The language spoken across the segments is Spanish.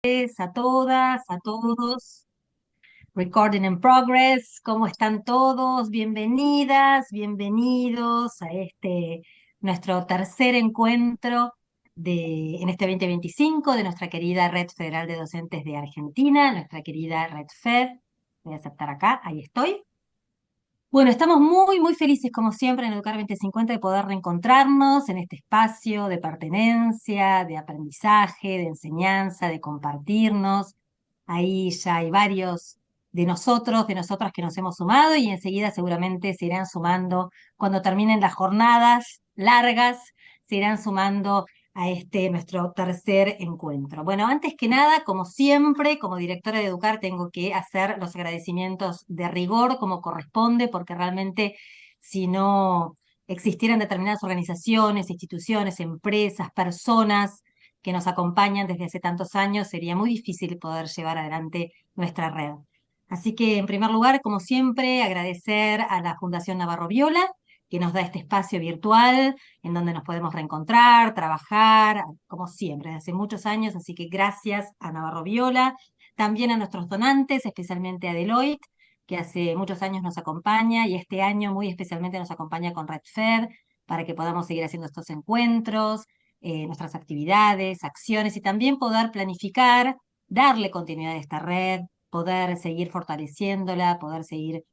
A todas, a todos. Recording in progress, ¿cómo están todos? Bienvenidas, bienvenidos a nuestro tercer encuentro en este 2025 de nuestra querida Red Federal de Docentes de Argentina, nuestra querida Red Fed. Voy a aceptar acá, ahí estoy. Bueno, estamos muy, muy felices, como siempre, en Educar 2050 de poder reencontrarnos en este espacio de pertenencia, de aprendizaje, de enseñanza, de compartirnos. Ahí ya hay varios de nosotros, de nosotras que nos hemos sumado y enseguida seguramente se irán sumando cuando terminen las jornadas largas, se irán sumando a este nuestro tercer encuentro. Bueno, antes que nada, como siempre, como directora de Educar, tengo que hacer los agradecimientos de rigor como corresponde, porque realmente si no existieran determinadas organizaciones, instituciones, empresas, personas que nos acompañan desde hace tantos años, sería muy difícil poder llevar adelante nuestra red. Así que, en primer lugar, como siempre, agradecer a la Fundación Navarro Viola, que nos da este espacio virtual en donde nos podemos reencontrar, trabajar, como siempre, desde hace muchos años, así que gracias a Navarro Viola, también a nuestros donantes, especialmente a Deloitte, que hace muchos años nos acompaña y este año muy especialmente nos acompaña con RedFed para que podamos seguir haciendo estos encuentros, nuestras actividades, acciones y también poder planificar, darle continuidad a esta red, poder seguir fortaleciéndola, poder seguir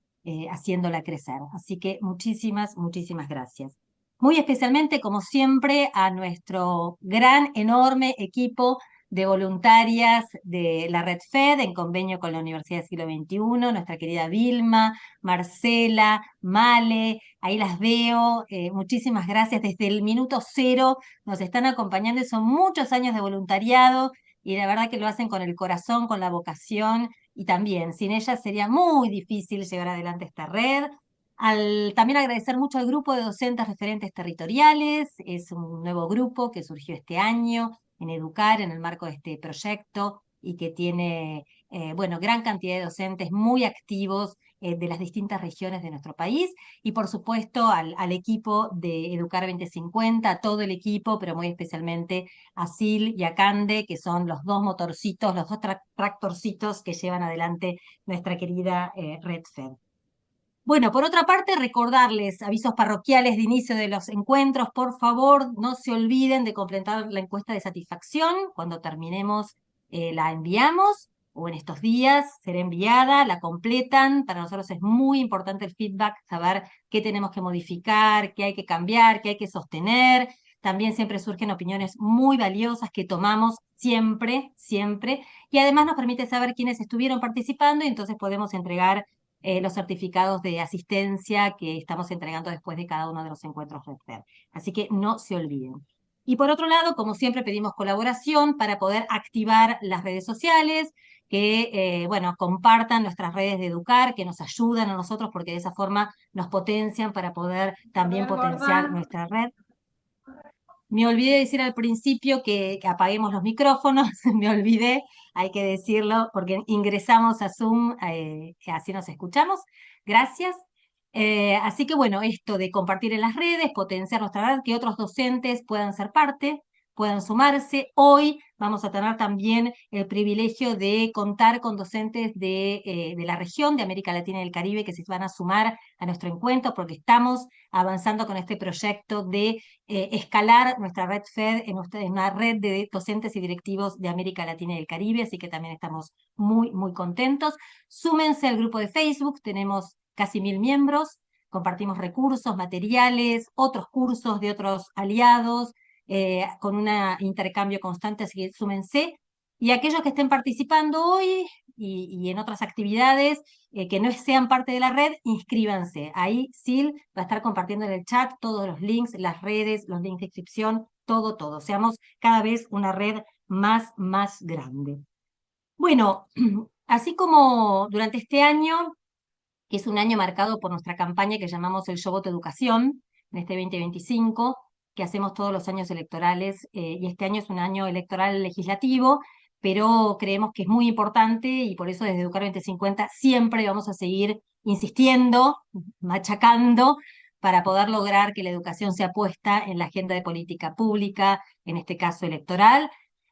haciéndola crecer. Así que muchísimas, muchísimas gracias. Muy especialmente, como siempre, a nuestro gran, enorme equipo de voluntarias de la Red Fed en convenio con la Universidad del Siglo XXI, nuestra querida Vilma, Marcela, Male, ahí las veo, muchísimas gracias. Desde el minuto cero nos están acompañando y son muchos años de voluntariado y la verdad que lo hacen con el corazón, con la vocación y también sin ellas sería muy difícil llevar adelante esta red. También agradecer mucho al grupo de docentes referentes territoriales, es un nuevo grupo que surgió este año en Educar en el marco de este proyecto y que tiene, bueno, gran cantidad de docentes muy activos de las distintas regiones de nuestro país y por supuesto al equipo de Educar 2050, a todo el equipo, pero muy especialmente a Sil y a Cande, que son los dos motorcitos, los dos tractorcitos que llevan adelante nuestra querida Red Fed. Bueno, por otra parte, recordarles avisos parroquiales de inicio de los encuentros. Por favor, no se olviden de completar la encuesta de satisfacción. Cuando terminemos, la enviamos o en estos días será enviada, la completan. Para nosotros es muy importante el feedback, saber qué tenemos que modificar, qué hay que cambiar, qué hay que sostener. También siempre surgen opiniones muy valiosas que tomamos siempre, siempre. Y además nos permite saber quiénes estuvieron participando y entonces podemos entregar los certificados de asistencia que estamos entregando después de cada uno de los encuentros RedFed. Así que no se olviden. Y por otro lado, como siempre, pedimos colaboración para poder activar las redes sociales, que, bueno, compartan nuestras redes de Educar, que nos ayudan a nosotros porque de esa forma nos potencian para poder A también ver, potenciar gorda. nuestra red. Me olvidé de decir al principio que apaguemos los micrófonos, me olvidé, hay que decirlo, porque ingresamos a Zoom, así nos escuchamos. Gracias. Así que bueno, esto de compartir en las redes, potenciar nuestra red, que otros docentes puedan ser parte, puedan sumarse. Hoy vamos a tener también el privilegio de contar con docentes de la región de América Latina y el Caribe que se van a sumar a nuestro encuentro porque estamos avanzando con este proyecto de escalar nuestra red FED en una red de docentes y directivos de América Latina y el Caribe, así que también estamos muy, muy contentos. Súmense al grupo de Facebook, tenemos casi 1000 miembros, compartimos recursos, materiales, otros cursos de otros aliados, con un intercambio constante, así que súmense. Y aquellos que estén participando hoy y en otras actividades, que no sean parte de la red, inscríbanse. Ahí Sil va a estar compartiendo en el chat todos los links, las redes, los links de inscripción, todo, todo. Seamos cada vez una red más, más grande. Bueno, así como durante este año, que es un año marcado por nuestra campaña que llamamos el Yo Voto Educación, en este 2025, que hacemos todos los años electorales, y este año es un año electoral legislativo, pero creemos que es muy importante y por eso desde Educar 2050 siempre vamos a seguir insistiendo, machacando, para poder lograr que la educación sea puesta en la agenda de política pública, en este caso electoral.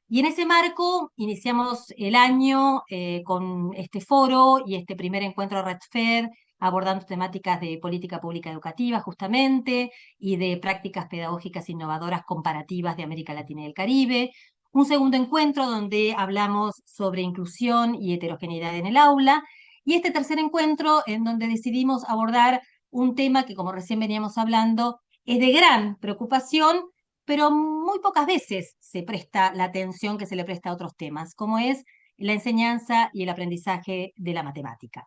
Y en ese marco iniciamos el año con este foro y este primer encuentro RedFed, abordando temáticas de política pública educativa justamente y de prácticas pedagógicas innovadoras comparativas de América Latina y el Caribe. Un segundo encuentro donde hablamos sobre inclusión y heterogeneidad en el aula. Y este tercer encuentro en donde decidimos abordar un tema que, como recién veníamos hablando, es de gran preocupación, pero muy pocas veces se presta la atención que se le presta a otros temas, como es la enseñanza y el aprendizaje de la matemática.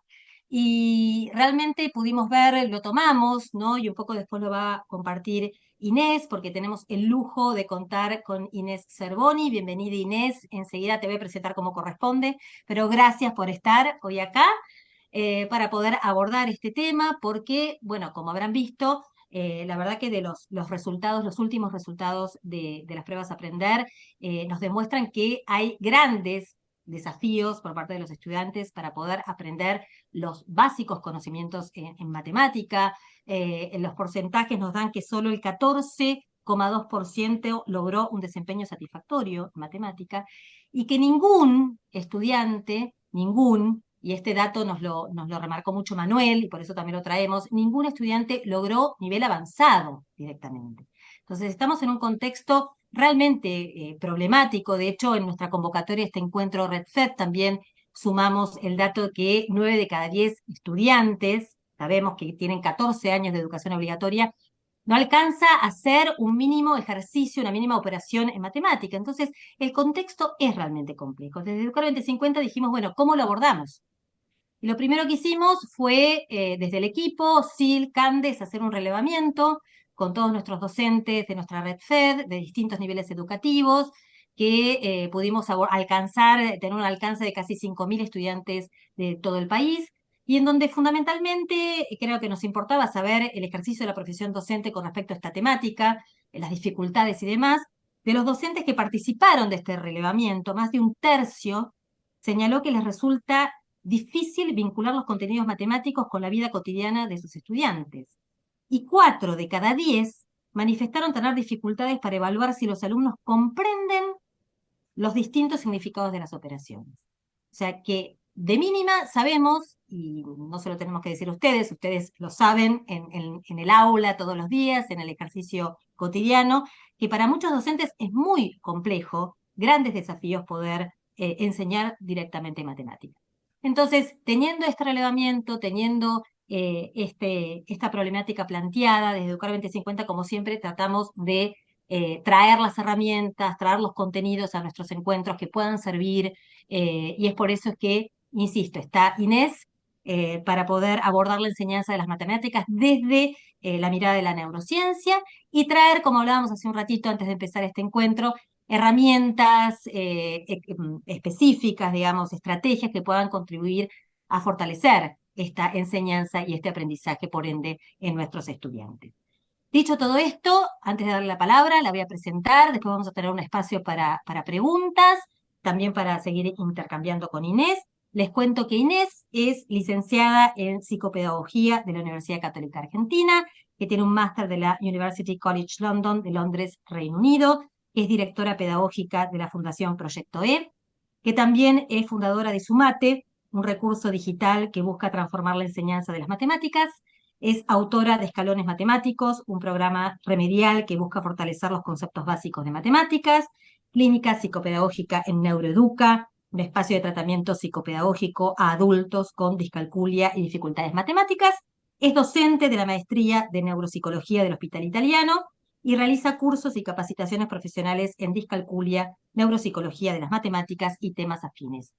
Y realmente pudimos ver, lo tomamos, ¿no? Y un poco después lo va a compartir Inés, porque tenemos el lujo de contar con Inés Cervoni. Bienvenida, Inés. Enseguida te voy a presentar como corresponde, pero gracias por estar hoy acá para poder abordar este tema, porque, bueno, como habrán visto, la verdad que de los resultados, los últimos resultados de las pruebas a aprender, nos demuestran que hay grandes desafíos por parte de los estudiantes para poder aprender los básicos conocimientos en matemática. Los porcentajes nos dan que solo el 14,2% logró un desempeño satisfactorio en matemática y que ningún estudiante, ningún, y este dato nos lo remarcó mucho Manuel, y por eso también lo traemos, ningún estudiante logró nivel avanzado directamente. Entonces, estamos en un contexto realmente problemático. De hecho, en nuestra convocatoria, este encuentro RedFed, también sumamos el dato de que 9 de cada 10 estudiantes, sabemos que tienen 14 años de educación obligatoria, no alcanza a hacer un mínimo ejercicio, una mínima operación en matemática. Entonces, el contexto es realmente complejo. Desde Educar 2050 dijimos, bueno, ¿cómo lo abordamos? Y lo primero que hicimos fue, desde el equipo, SIL, Candes, hacer un relevamiento con todos nuestros docentes de nuestra red FED, de distintos niveles educativos, que pudimos alcanzar, tener un alcance de casi 5.000 estudiantes de todo el país, y en donde fundamentalmente creo que nos importaba saber el ejercicio de la profesión docente con respecto a esta temática, las dificultades y demás. De los docentes que participaron de este relevamiento, más de un tercio señaló que les resulta difícil vincular los contenidos matemáticos con la vida cotidiana de sus estudiantes. Y 4 de cada 10 manifestaron tener dificultades para evaluar si los alumnos comprenden los distintos significados de las operaciones. O sea que de mínima sabemos, y no se lo tenemos que decir a ustedes lo saben en el aula todos los días, en el ejercicio cotidiano, que para muchos docentes es muy complejo, grandes desafíos poder enseñar directamente matemáticas. Entonces, teniendo este relevamiento, teniendo esta problemática planteada desde Educar 2050, como siempre, tratamos de traer las herramientas, traer los contenidos a nuestros encuentros que puedan servir, y es por eso que, insisto, está Inés para poder abordar la enseñanza de las matemáticas desde la mirada de la neurociencia y traer, como hablábamos hace un ratito antes de empezar este encuentro, herramientas específicas, digamos, estrategias que puedan contribuir a fortalecer esta enseñanza y este aprendizaje, por ende, en nuestros estudiantes. Dicho todo esto, antes de darle la palabra, la voy a presentar, después vamos a tener un espacio para preguntas, también para seguir intercambiando con Inés. Les cuento que Inés es licenciada en psicopedagogía de la Universidad Católica Argentina, que tiene un máster de la University College London de Londres, Reino Unido, es directora pedagógica de la Fundación Proyecto E, que también es fundadora de Sumate, un recurso digital que busca transformar la enseñanza de las matemáticas. Es autora de Escalones Matemáticos, un programa remedial que busca fortalecer los conceptos básicos de matemáticas, Clínica Psicopedagógica en Neuroeduca, un espacio de tratamiento psicopedagógico a adultos con discalculia y dificultades matemáticas. Es docente de la Maestría de Neuropsicología del Hospital Italiano y realiza cursos y capacitaciones profesionales en discalculia, neuropsicología de las matemáticas y temas afines.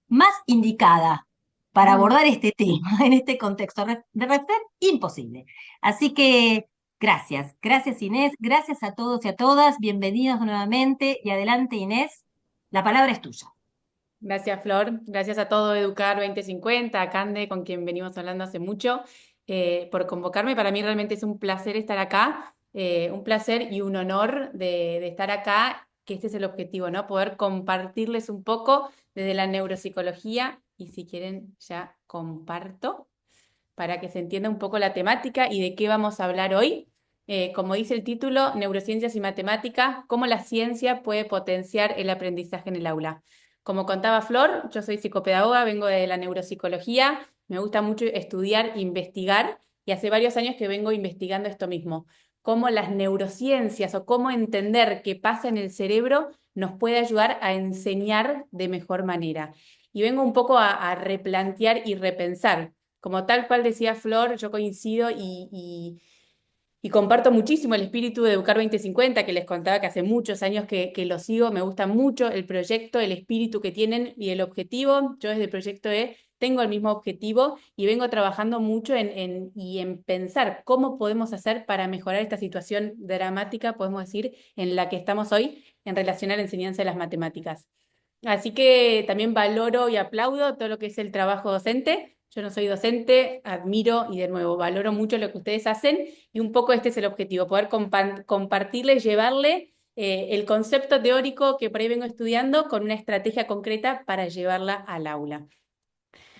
Más indicada para abordar este tema en este contexto de red, imposible. Así que gracias, gracias Inés, gracias a todos y a todas, bienvenidos nuevamente y adelante Inés, la palabra es tuya. Gracias, Flor. Gracias a todo Educar 2050, a Cande, con quien venimos hablando hace mucho, por convocarme. Para mí realmente es un placer estar acá, un placer y un honor de estar acá, que este es el objetivo, ¿no? Poder compartirles un poco desde la neuropsicología y si quieren ya comparto para que se entienda un poco la temática y de qué vamos a hablar hoy. como dice el título, Neurociencias y Matemática, cómo la ciencia puede potenciar el aprendizaje en el aula. Como contaba Flor, yo soy psicopedagoga, vengo de la neuropsicología, me gusta mucho estudiar, investigar, y hace varios años que vengo investigando esto mismo, cómo las neurociencias o cómo entender qué pasa en el cerebro nos puede ayudar a enseñar de mejor manera. Y vengo un poco a replantear y repensar. Como tal cual decía Flor, yo coincido y comparto muchísimo el espíritu de Educar 2050, que les contaba que hace muchos años que lo sigo. Me gusta mucho el proyecto, el espíritu que tienen y el objetivo. Yo desde el proyecto tengo el mismo objetivo y vengo trabajando mucho en pensar cómo podemos hacer para mejorar esta situación dramática, podemos decir, en la que estamos hoy en relación a la enseñanza de las matemáticas. Así que también valoro y aplaudo todo lo que es el trabajo docente. Yo no soy docente, admiro y de nuevo valoro mucho lo que ustedes hacen y un poco este es el objetivo, poder compartirle, llevarle el concepto teórico que por ahí vengo estudiando con una estrategia concreta para llevarla al aula.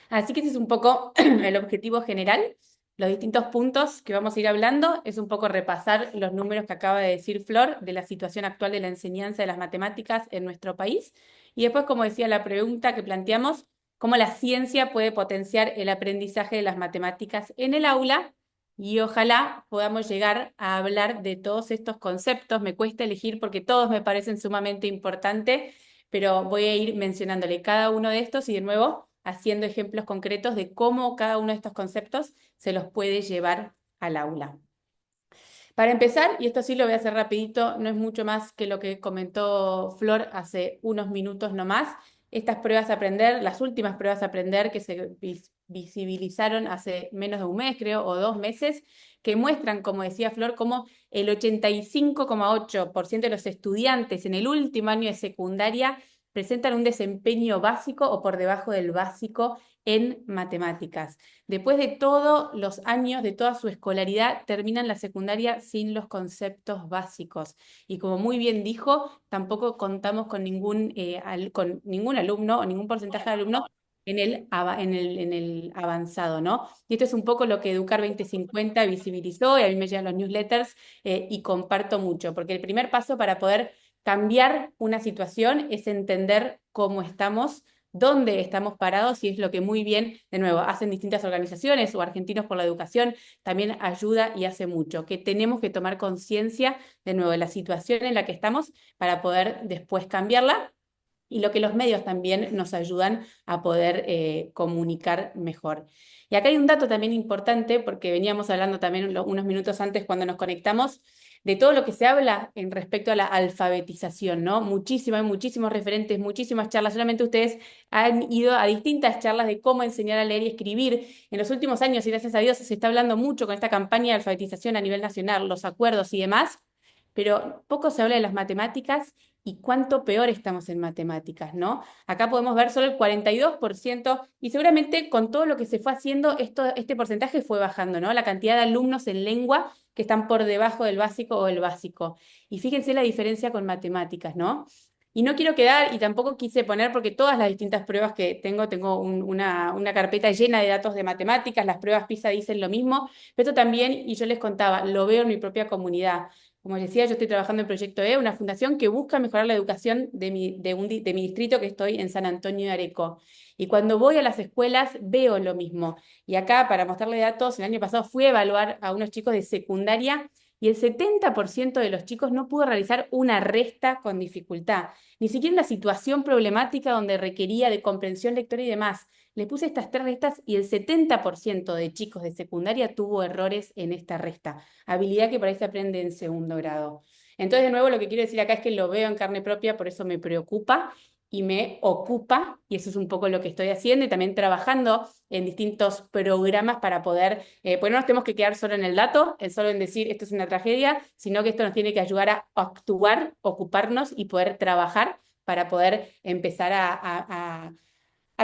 Así que ese es un poco el objetivo general. Los distintos puntos que vamos a ir hablando es un poco repasar los números que acaba de decir Flor de la situación actual de la enseñanza de las matemáticas en nuestro país. Y después, como decía la pregunta que planteamos, cómo la ciencia puede potenciar el aprendizaje de las matemáticas en el aula. Y ojalá podamos llegar a hablar de todos estos conceptos. Me cuesta elegir porque todos me parecen sumamente importantes, pero voy a ir mencionándole cada uno de estos y de nuevo haciendo ejemplos concretos de cómo cada uno de estos conceptos se los puede llevar al aula. Para empezar, y esto sí lo voy a hacer rapidito, no es mucho más que lo que comentó Flor hace unos minutos nomás, estas pruebas a aprender, las últimas pruebas a aprender que se visibilizaron hace menos de un mes, creo, o 2 meses, que muestran, como decía Flor, cómo el 85,8% de los estudiantes en el último año de secundaria presentan un desempeño básico o por debajo del básico en matemáticas. Después de todos los años, de toda su escolaridad, terminan la secundaria sin los conceptos básicos. Y como muy bien dijo, tampoco contamos con ningún alumno o ningún porcentaje de alumnos en el avanzado, ¿no? Y esto es un poco lo que Educar 2050 visibilizó, y a mí me llegan los newsletters y comparto mucho, porque el primer paso para poder cambiar una situación es entender cómo estamos, dónde estamos parados, y es lo que muy bien, de nuevo, hacen distintas organizaciones o Argentinos por la Educación, también ayuda y hace mucho, que tenemos que tomar conciencia, de nuevo, de la situación en la que estamos para poder después cambiarla y lo que los medios también nos ayudan a poder comunicar mejor. Y acá hay un dato también importante, porque veníamos hablando también unos minutos antes cuando nos conectamos, de todo lo que se habla en respecto a la alfabetización, ¿no? Hay muchísimos referentes, muchísimas charlas. Solamente ustedes han ido a distintas charlas de cómo enseñar a leer y escribir. En los últimos años, y gracias a Dios, se está hablando mucho con esta campaña de alfabetización a nivel nacional, los acuerdos y demás, pero poco se habla de las matemáticas y cuánto peor estamos en matemáticas, ¿no? Acá podemos ver solo el 42% y seguramente con todo lo que se fue haciendo, este porcentaje fue bajando, ¿no? La cantidad de alumnos en lengua que están por debajo del básico o el básico. Y fíjense la diferencia con matemáticas, ¿no? Y no quiero quedar, y tampoco quise poner, porque todas las distintas pruebas que tengo una carpeta llena de datos de matemáticas, las pruebas PISA dicen lo mismo, pero esto también, y yo les contaba, lo veo en mi propia comunidad. Como les decía, yo estoy trabajando en Proyecto E, una fundación que busca mejorar la educación de mi distrito, que estoy en San Antonio de Areco. Y cuando voy a las escuelas veo lo mismo. Y acá, para mostrarles datos, el año pasado fui a evaluar a unos chicos de secundaria y el 70% de los chicos no pudo realizar una resta con dificultad. Ni siquiera una situación problemática donde requería de comprensión lectora y demás. Les puse estas tres restas y el 70% de chicos de secundaria tuvo errores en esta resta, habilidad que por ahí se aprende en segundo grado. Entonces, de nuevo, lo que quiero decir acá es que lo veo en carne propia, por eso me preocupa y me ocupa, y eso es un poco lo que estoy haciendo, y también trabajando en distintos programas para poder, pues no nos tenemos que quedar solo en el dato, solo en decir esto es una tragedia, sino que esto nos tiene que ayudar a actuar, ocuparnos y poder trabajar para poder empezar a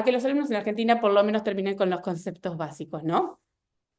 que los alumnos en Argentina por lo menos terminen con los conceptos básicos, ¿no?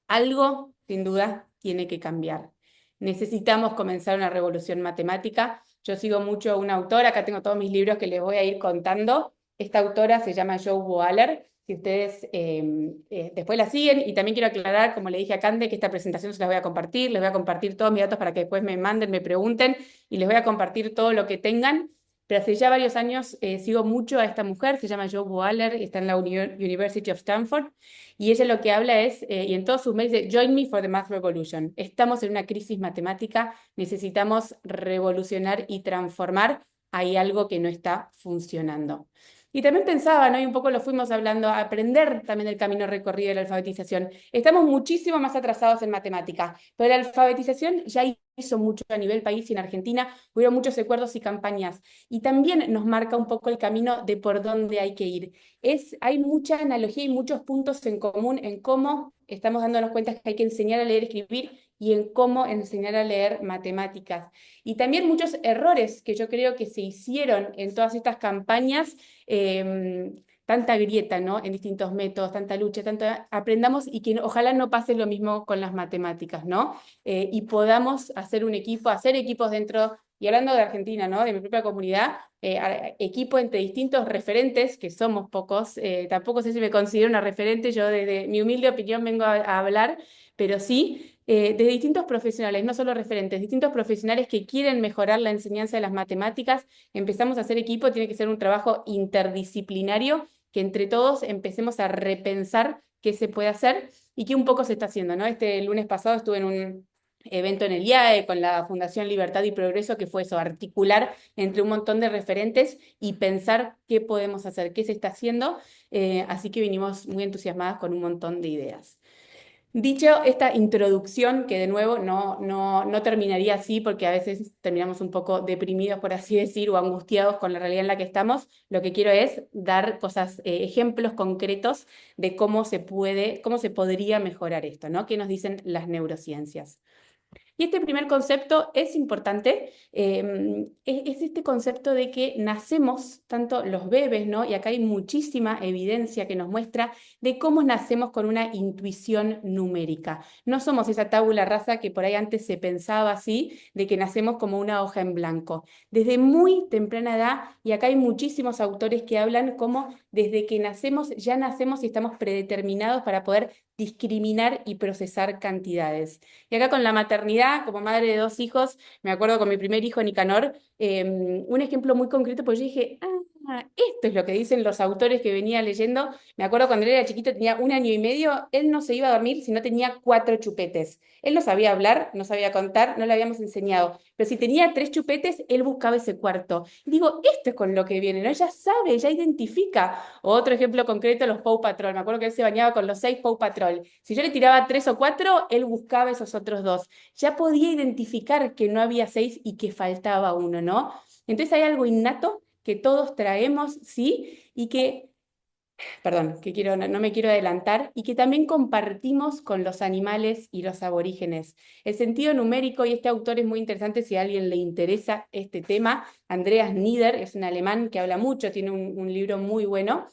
Algo, sin duda, tiene que cambiar. Necesitamos comenzar una revolución matemática. Yo sigo mucho a una autora, acá tengo todos mis libros que les voy a ir contando, Esta autora se llama Jo Boaler. Si ustedes después la siguen, y también quiero aclarar, como le dije a Cande, que esta presentación se las voy a compartir, les voy a compartir todos mis datos para que después me manden, me pregunten, y les voy a compartir todo lo que tengan. Pero hace ya varios años sigo mucho a esta mujer, se llama Jo Boaler, está en la University of Stanford, y ella lo que habla es, y en todos sus mails, de Join me for the Math Revolution. Estamos en una crisis matemática, necesitamos revolucionar y transformar, hay algo que no está funcionando. Y también pensaba, ¿no? Y un poco lo fuimos hablando, a aprender también del camino recorrido de la alfabetización. Estamos muchísimo más atrasados en matemática, pero la alfabetización ya hizo mucho a nivel país, y en Argentina hubo muchos acuerdos y campañas. Y también nos marca un poco el camino de por dónde hay que ir. Hay mucha analogía y muchos puntos en común en cómo estamos dándonos cuenta que hay que enseñar a leer y escribir, y en cómo enseñar a leer matemáticas. Y también muchos errores que yo creo que se hicieron en todas estas campañas, tanta grieta, ¿no? En distintos métodos, tanta lucha, tanto aprendamos, y que ojalá no pase lo mismo con las matemáticas, ¿no? Y podamos hacer un equipo, hacer equipos dentro, y hablando de Argentina, ¿no? De mi propia comunidad, equipo entre distintos referentes, que somos pocos, tampoco sé si me considero una referente, yo desde mi humilde opinión vengo a hablar, pero sí de distintos profesionales, no solo referentes, distintos profesionales que quieren mejorar la enseñanza de las matemáticas. Empezamos a hacer equipo, tiene que ser un trabajo interdisciplinario, que entre todos empecemos a repensar qué se puede hacer y qué un poco se está haciendo, ¿no? Este lunes pasado estuve en un evento en el IAE con la Fundación Libertad y Progreso, que fue eso, articular entre un montón de referentes y pensar qué podemos hacer, qué se está haciendo, así que vinimos muy entusiasmadas con un montón de ideas. Dicho esta introducción, que de nuevo no terminaría así, porque a veces terminamos un poco deprimidos, por así decir, o angustiados con la realidad en la que estamos, lo que quiero es dar cosas, ejemplos concretos de cómo se puede, cómo se podría mejorar esto, ¿no? ¿Qué nos dicen las neurociencias? Y este primer concepto es importante, es este concepto de que nacemos, tanto los bebés, ¿no? Y acá hay muchísima evidencia que nos muestra de cómo nacemos con una intuición numérica. No somos esa tabula rasa que por ahí antes se pensaba así, de que nacemos como una hoja en blanco. Desde muy temprana edad, y acá hay muchísimos autores que hablan como desde que nacemos, ya nacemos y estamos predeterminados para poder discriminar y procesar cantidades. Y acá con la maternidad, como madre de 2 hijos, me acuerdo con mi primer hijo, Nicanor, un ejemplo muy concreto, porque yo dije, esto es lo que dicen los autores que venía leyendo. Me acuerdo cuando él era chiquito, tenía 1 año y medio, él no se iba a dormir si no tenía 4 chupetes. Él no sabía hablar, no sabía contar, no le habíamos enseñado, pero si tenía 3 chupetes, él buscaba ese cuarto. Y digo, esto es con lo que viene, ¿no? Ya sabe, ya identifica. Otro ejemplo concreto, los Paw Patrol. Me acuerdo que él se bañaba con los 6 Paw Patrol. Si yo le tiraba 3 o 4, él buscaba esos otros 2. Ya podía identificar que no había 6 y que faltaba uno, ¿no? Entonces hay algo innato que todos traemos, sí, y que, perdón, que no me quiero adelantar, y que también compartimos con los animales y los aborígenes. El sentido numérico, y este autor es muy interesante si a alguien le interesa este tema, Andreas Nieder, es un alemán que habla mucho, tiene un libro muy bueno,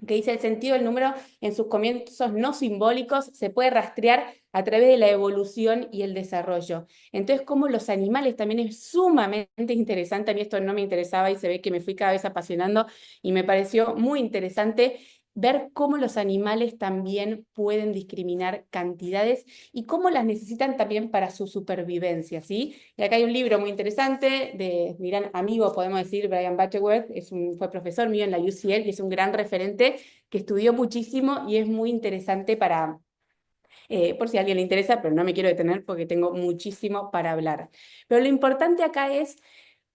que dice: el sentido del número en sus comienzos no simbólicos se puede rastrear a través de la evolución y el desarrollo. Entonces, como los animales también es sumamente interesante. A mí esto no me interesaba y se ve que me fui cada vez apasionando, y me pareció muy interesante ver cómo los animales también pueden discriminar cantidades y cómo las necesitan también para su supervivencia, ¿sí? Y acá hay un libro muy interesante de mi gran amigo, podemos decir, Brian Butterworth, fue profesor mío en la UCL y es un gran referente que estudió muchísimo, y es muy interesante para, por si a alguien le interesa, pero no me quiero detener porque tengo muchísimo para hablar. Pero lo importante acá es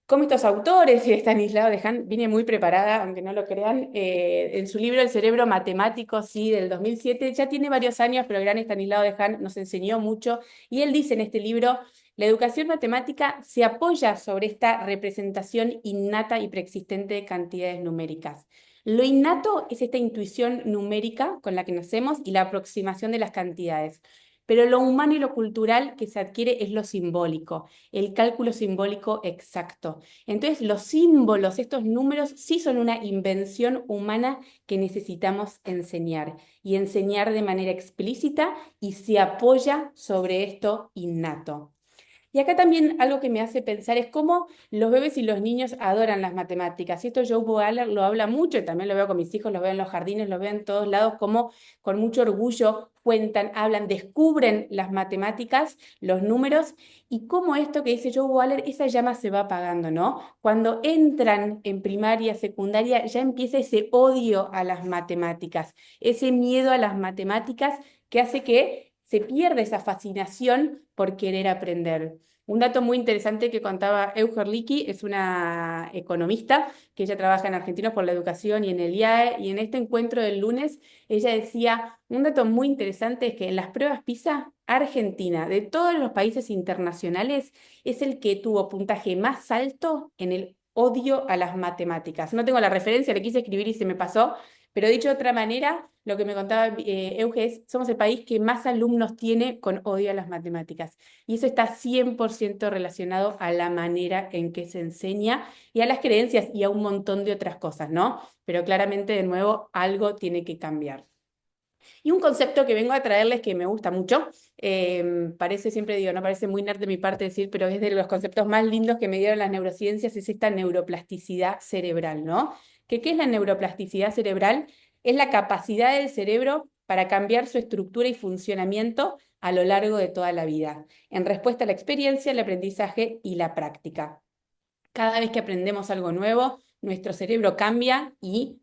cómo estos autores, y Stanislao Dehaene, vine muy preparada, aunque no lo crean, en su libro El cerebro matemático, sí, del 2007, ya tiene varios años, pero el gran Stanislao Dehaene nos enseñó mucho, y él dice en este libro: la educación matemática se apoya sobre esta representación innata y preexistente de cantidades numéricas. Lo innato es esta intuición numérica con la que nacemos y la aproximación de las cantidades. Pero lo humano y lo cultural que se adquiere es lo simbólico, el cálculo simbólico exacto. Entonces, los símbolos, estos números, sí son una invención humana que necesitamos enseñar, y enseñar de manera explícita, y se apoya sobre esto innato. Y acá también algo que me hace pensar es cómo los bebés y los niños adoran las matemáticas. Y esto Joe Boaler lo habla mucho, y también lo veo con mis hijos, lo veo en los jardines, lo veo en todos lados, cómo con mucho orgullo cuentan, hablan, descubren las matemáticas, los números, y cómo esto que dice Joe Boaler, esa llama se va apagando, ¿no? Cuando entran en primaria, secundaria, ya empieza ese odio a las matemáticas, ese miedo a las matemáticas que hace que se pierda esa fascinación por querer aprender. Un dato muy interesante que contaba Euger Licky, es una economista que ella trabaja en Argentinos por la Educación y en el IAE, y en este encuentro del lunes ella decía, un dato muy interesante es que en las pruebas PISA, Argentina, de todos los países internacionales, es el que tuvo puntaje más alto en el odio a las matemáticas. No tengo la referencia, le quise escribir y se me pasó, pero dicho de otra manera, lo que me contaba Euge es, somos el país que más alumnos tiene con odio a las matemáticas. Y eso está 100% relacionado a la manera en que se enseña y a las creencias y a un montón de otras cosas, ¿no? Pero claramente, de nuevo, algo tiene que cambiar. Y un concepto que vengo a traerles que me gusta mucho, parece, siempre digo, no parece muy nerd de mi parte decir, pero es de los conceptos más lindos que me dieron las neurociencias, es esta neuroplasticidad cerebral, ¿no? ¿Qué es la neuroplasticidad cerebral? Es la capacidad del cerebro para cambiar su estructura y funcionamiento a lo largo de toda la vida, en respuesta a la experiencia, el aprendizaje y la práctica. Cada vez que aprendemos algo nuevo, nuestro cerebro cambia y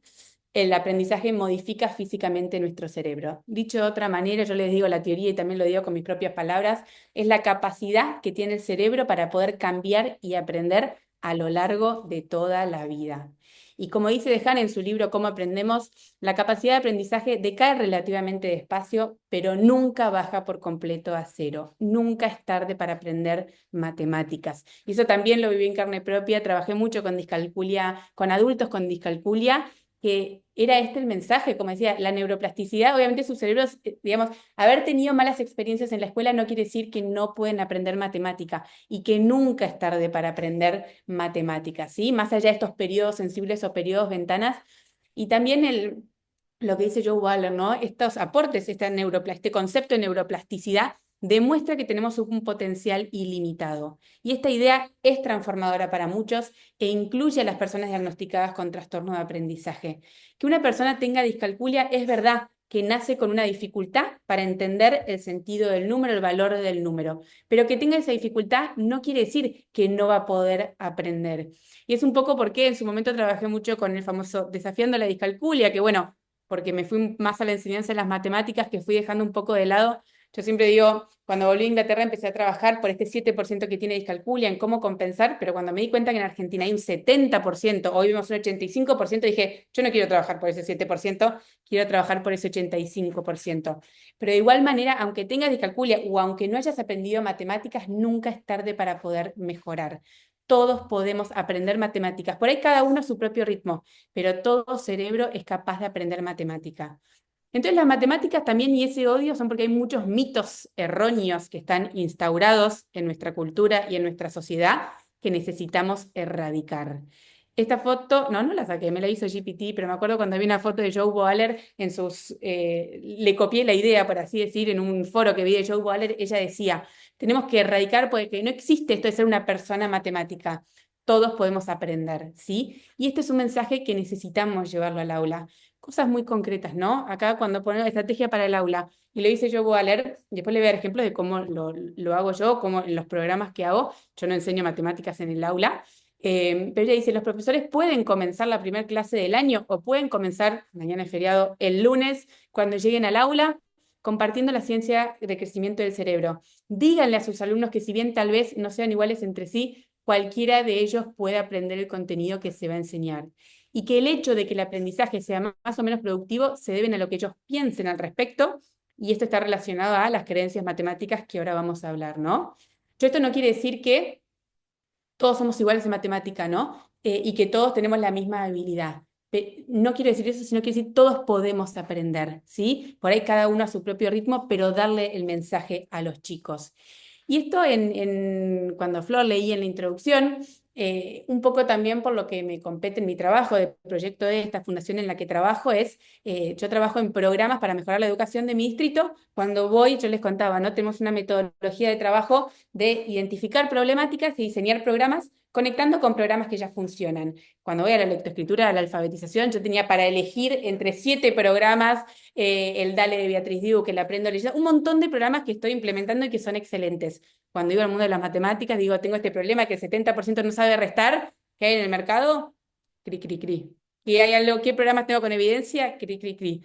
el aprendizaje modifica físicamente nuestro cerebro. Dicho de otra manera, yo les digo la teoría y también lo digo con mis propias palabras, es la capacidad que tiene el cerebro para poder cambiar y aprender a lo largo de toda la vida. Y como dice Dehan en su libro Cómo aprendemos, la capacidad de aprendizaje decae relativamente despacio, pero nunca baja por completo a cero. Nunca es tarde para aprender matemáticas. Y eso también lo viví en carne propia, trabajé mucho con discalculia, con adultos con discalculia, que era este el mensaje, como decía, la neuroplasticidad, obviamente sus cerebros, digamos, haber tenido malas experiencias en la escuela no quiere decir que no pueden aprender matemática y que nunca es tarde para aprender matemáticas, ¿sí? Más allá de estos periodos sensibles o periodos ventanas, y también lo que dice Joe Waller, ¿no? Estos aportes, este concepto de neuroplasticidad demuestra que tenemos un potencial ilimitado. Y esta idea es transformadora para muchos e incluye a las personas diagnosticadas con trastorno de aprendizaje. Que una persona tenga discalculia es verdad que nace con una dificultad para entender el sentido del número, el valor del número, pero que tenga esa dificultad no quiere decir que no va a poder aprender. Y es un poco porque en su momento trabajé mucho con el famoso desafiando la discalculia, que bueno, porque me fui más a la enseñanza de las matemáticas, que fui dejando un poco de lado. Yo siempre digo, cuando volví a Inglaterra empecé a trabajar por este 7% que tiene discalculia, en cómo compensar, pero cuando me di cuenta que en Argentina hay un 70%, hoy vemos un 85%, dije, yo no quiero trabajar por ese 7%, quiero trabajar por ese 85%. Pero de igual manera, aunque tengas discalculia o aunque no hayas aprendido matemáticas, nunca es tarde para poder mejorar. Todos podemos aprender matemáticas, por ahí cada uno a su propio ritmo, pero todo cerebro es capaz de aprender matemática. Entonces las matemáticas también y ese odio son porque hay muchos mitos erróneos que están instaurados en nuestra cultura y en nuestra sociedad que necesitamos erradicar. Esta foto, no la saqué, me la hizo GPT, pero me acuerdo cuando vi una foto de Joe Boaler en le copié la idea, por así decir, en un foro que vi de Joe Boaler, ella decía, tenemos que erradicar porque no existe esto de ser una persona matemática, todos podemos aprender, ¿sí? Y este es un mensaje que necesitamos llevarlo al aula. Cosas muy concretas, ¿no? Acá cuando ponemos estrategia para el aula, y lo hice yo, voy a leer, después le voy a dar ejemplos de cómo lo hago yo, cómo en los programas que hago, yo no enseño matemáticas en el aula, pero ella dice, los profesores pueden comenzar la primera clase del año o pueden comenzar, mañana es feriado, el lunes, cuando lleguen al aula, compartiendo la ciencia de crecimiento del cerebro. Díganle a sus alumnos que si bien tal vez no sean iguales entre sí, cualquiera de ellos puede aprender el contenido que se va a enseñar. Y que el hecho de que el aprendizaje sea más o menos productivo se deben a lo que ellos piensen al respecto, y esto está relacionado a las creencias matemáticas que ahora vamos a hablar, ¿no? Esto no quiere decir que todos somos iguales en matemática, ¿no? Y que todos tenemos la misma habilidad. No quiero decir eso, sino quiero decir todos podemos aprender, ¿sí? Por ahí cada uno a su propio ritmo, pero darle el mensaje a los chicos. Y esto cuando Flor leí en la introducción, un poco también por lo que me compete en mi trabajo de proyecto de esta fundación en la que trabajo yo trabajo en programas para mejorar la educación de mi distrito. Cuando voy, yo les contaba, ¿no? Tenemos una metodología de trabajo de identificar problemáticas y diseñar programas conectando con programas que ya funcionan. Cuando voy a la lectoescritura, a la alfabetización, yo tenía para elegir entre 7 programas, el Dale de Beatriz Diu, que la aprendo leyendo, un montón de programas que estoy implementando y que son excelentes. Cuando digo al mundo de las matemáticas, digo, tengo este problema que el 70% no sabe restar, que hay en el mercado, cri, cri, cri. Y hay algo, ¿qué programas tengo con evidencia? Cri, cri, cri.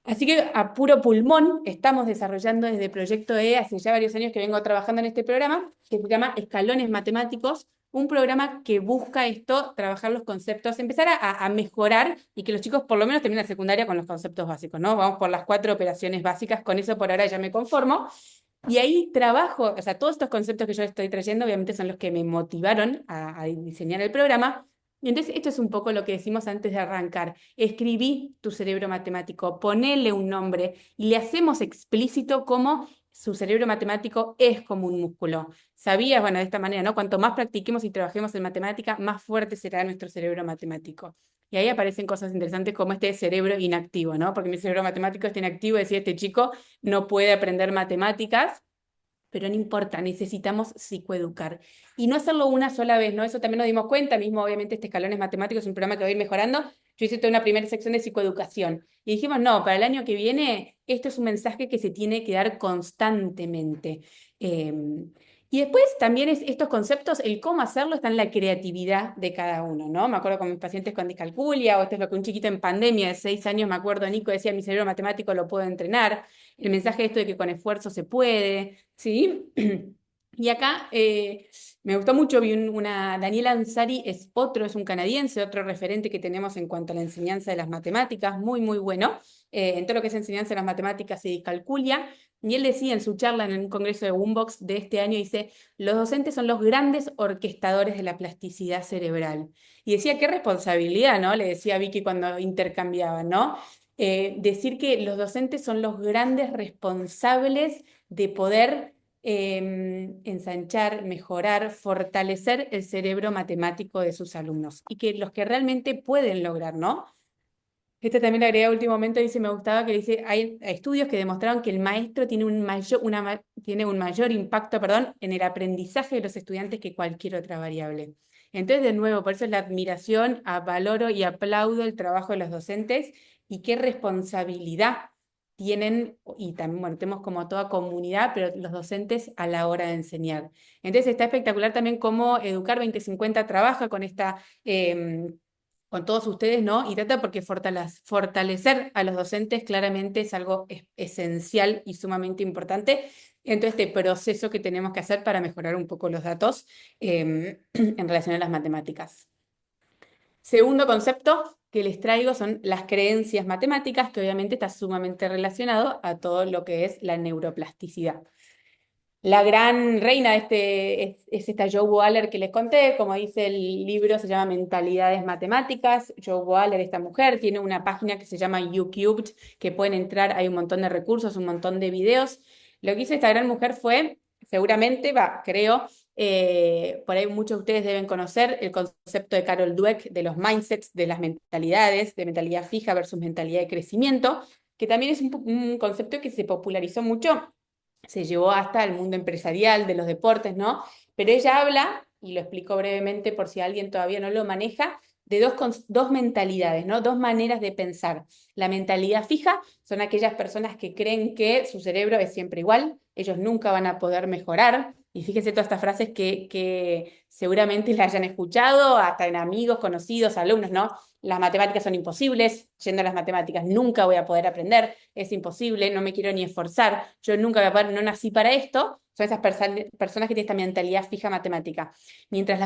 Así que a puro pulmón estamos desarrollando desde Proyecto E, hace ya varios años que vengo trabajando en este programa, que se llama Escalones Matemáticos, un programa que busca esto, trabajar los conceptos, empezar a mejorar y que los chicos por lo menos terminen la secundaria con los conceptos básicos, ¿no? Vamos por las 4 operaciones básicas, con eso por ahora ya me conformo. Y ahí trabajo, o sea, todos estos conceptos que yo estoy trayendo, obviamente son los que me motivaron a diseñar el programa. Y entonces, esto es un poco lo que decimos antes de arrancar. Escribí tu cerebro matemático, ponele un nombre y le hacemos explícito cómo su cerebro matemático es como un músculo. ¿Sabías? Bueno, de esta manera, ¿no? Cuanto más practiquemos y trabajemos en matemática, más fuerte será nuestro cerebro matemático. Y ahí aparecen cosas interesantes como este cerebro inactivo, ¿no? Porque mi cerebro matemático está inactivo, decía este chico, no puede aprender matemáticas, pero no importa, necesitamos psicoeducar. Y no hacerlo una sola vez, ¿no? Eso también nos dimos cuenta, mismo obviamente este Escalones Matemáticos es un programa que va a ir mejorando. Yo hice toda una primera sección de psicoeducación y dijimos, no, para el año que viene esto es un mensaje que se tiene que dar constantemente. Eh, y después también estos conceptos, el cómo hacerlo está en la creatividad de cada uno, ¿no? Me acuerdo con mis pacientes con discalculia, o esto es lo que un chiquito en pandemia de 6 años, me acuerdo, Nico decía, mi cerebro matemático lo puedo entrenar. El mensaje de esto de que con esfuerzo se puede, ¿sí? Y acá me gustó mucho, vi una, Daniela Ansari es un canadiense, otro referente que tenemos en cuanto a la enseñanza de las matemáticas, muy, muy bueno, en todo lo que es enseñanza de las matemáticas y discalculia. Y él decía en su charla en un congreso de Boombox de este año, dice, los docentes son los grandes orquestadores de la plasticidad cerebral. Y decía, qué responsabilidad, ¿no? Le decía a Vicky cuando intercambiaban, ¿no? Decir que los docentes son los grandes responsables de poder ensanchar, mejorar, fortalecer el cerebro matemático de sus alumnos y que los que realmente pueden lograr, ¿no? Este también le agregué a último momento, dice, me gustaba que dice, hay estudios que demostraron que el maestro tiene tiene un mayor impacto, perdón, en el aprendizaje de los estudiantes que cualquier otra variable. Entonces, de nuevo, por eso es la admiración, valoro y aplaudo el trabajo de los docentes y qué responsabilidad tienen, y también, bueno, tenemos como toda comunidad, pero los docentes a la hora de enseñar. Entonces, está espectacular también cómo Educar 2050 trabaja con con todos ustedes, ¿no? Y trata porque fortalecer a los docentes claramente es algo esencial y sumamente importante en todo este proceso que tenemos que hacer para mejorar un poco los datos en relación a las matemáticas. Segundo concepto que les traigo son las creencias matemáticas, que obviamente está sumamente relacionado a todo lo que es la neuroplasticidad. La gran reina de es esta Jo Boaler que les conté, como dice el libro, se llama Mentalidades Matemáticas. Jo Boaler, esta mujer, tiene una página que se llama YouCubed, que pueden entrar, hay un montón de recursos, un montón de videos. Lo que hizo esta gran mujer fue, seguramente, creo, por ahí muchos de ustedes deben conocer el concepto de Carol Dweck, de los mindsets, de las mentalidades, de mentalidad fija versus mentalidad de crecimiento, que también es un concepto que se popularizó mucho, se llevó hasta el mundo empresarial, de los deportes, ¿no? Pero ella habla, y lo explico brevemente por si alguien todavía no lo maneja, de dos mentalidades, ¿no? Dos maneras de pensar. La mentalidad fija son aquellas personas que creen que su cerebro es siempre igual, ellos nunca van a poder mejorar. Y fíjense todas estas frases que seguramente las hayan escuchado, hasta en amigos, conocidos, alumnos, ¿no? Las matemáticas son imposibles, yendo a las matemáticas nunca voy a poder aprender, es imposible, no me quiero ni esforzar, yo nunca voy a poder, no nací para esto. Son esas personas que tienen esta mentalidad fija matemática. Mientras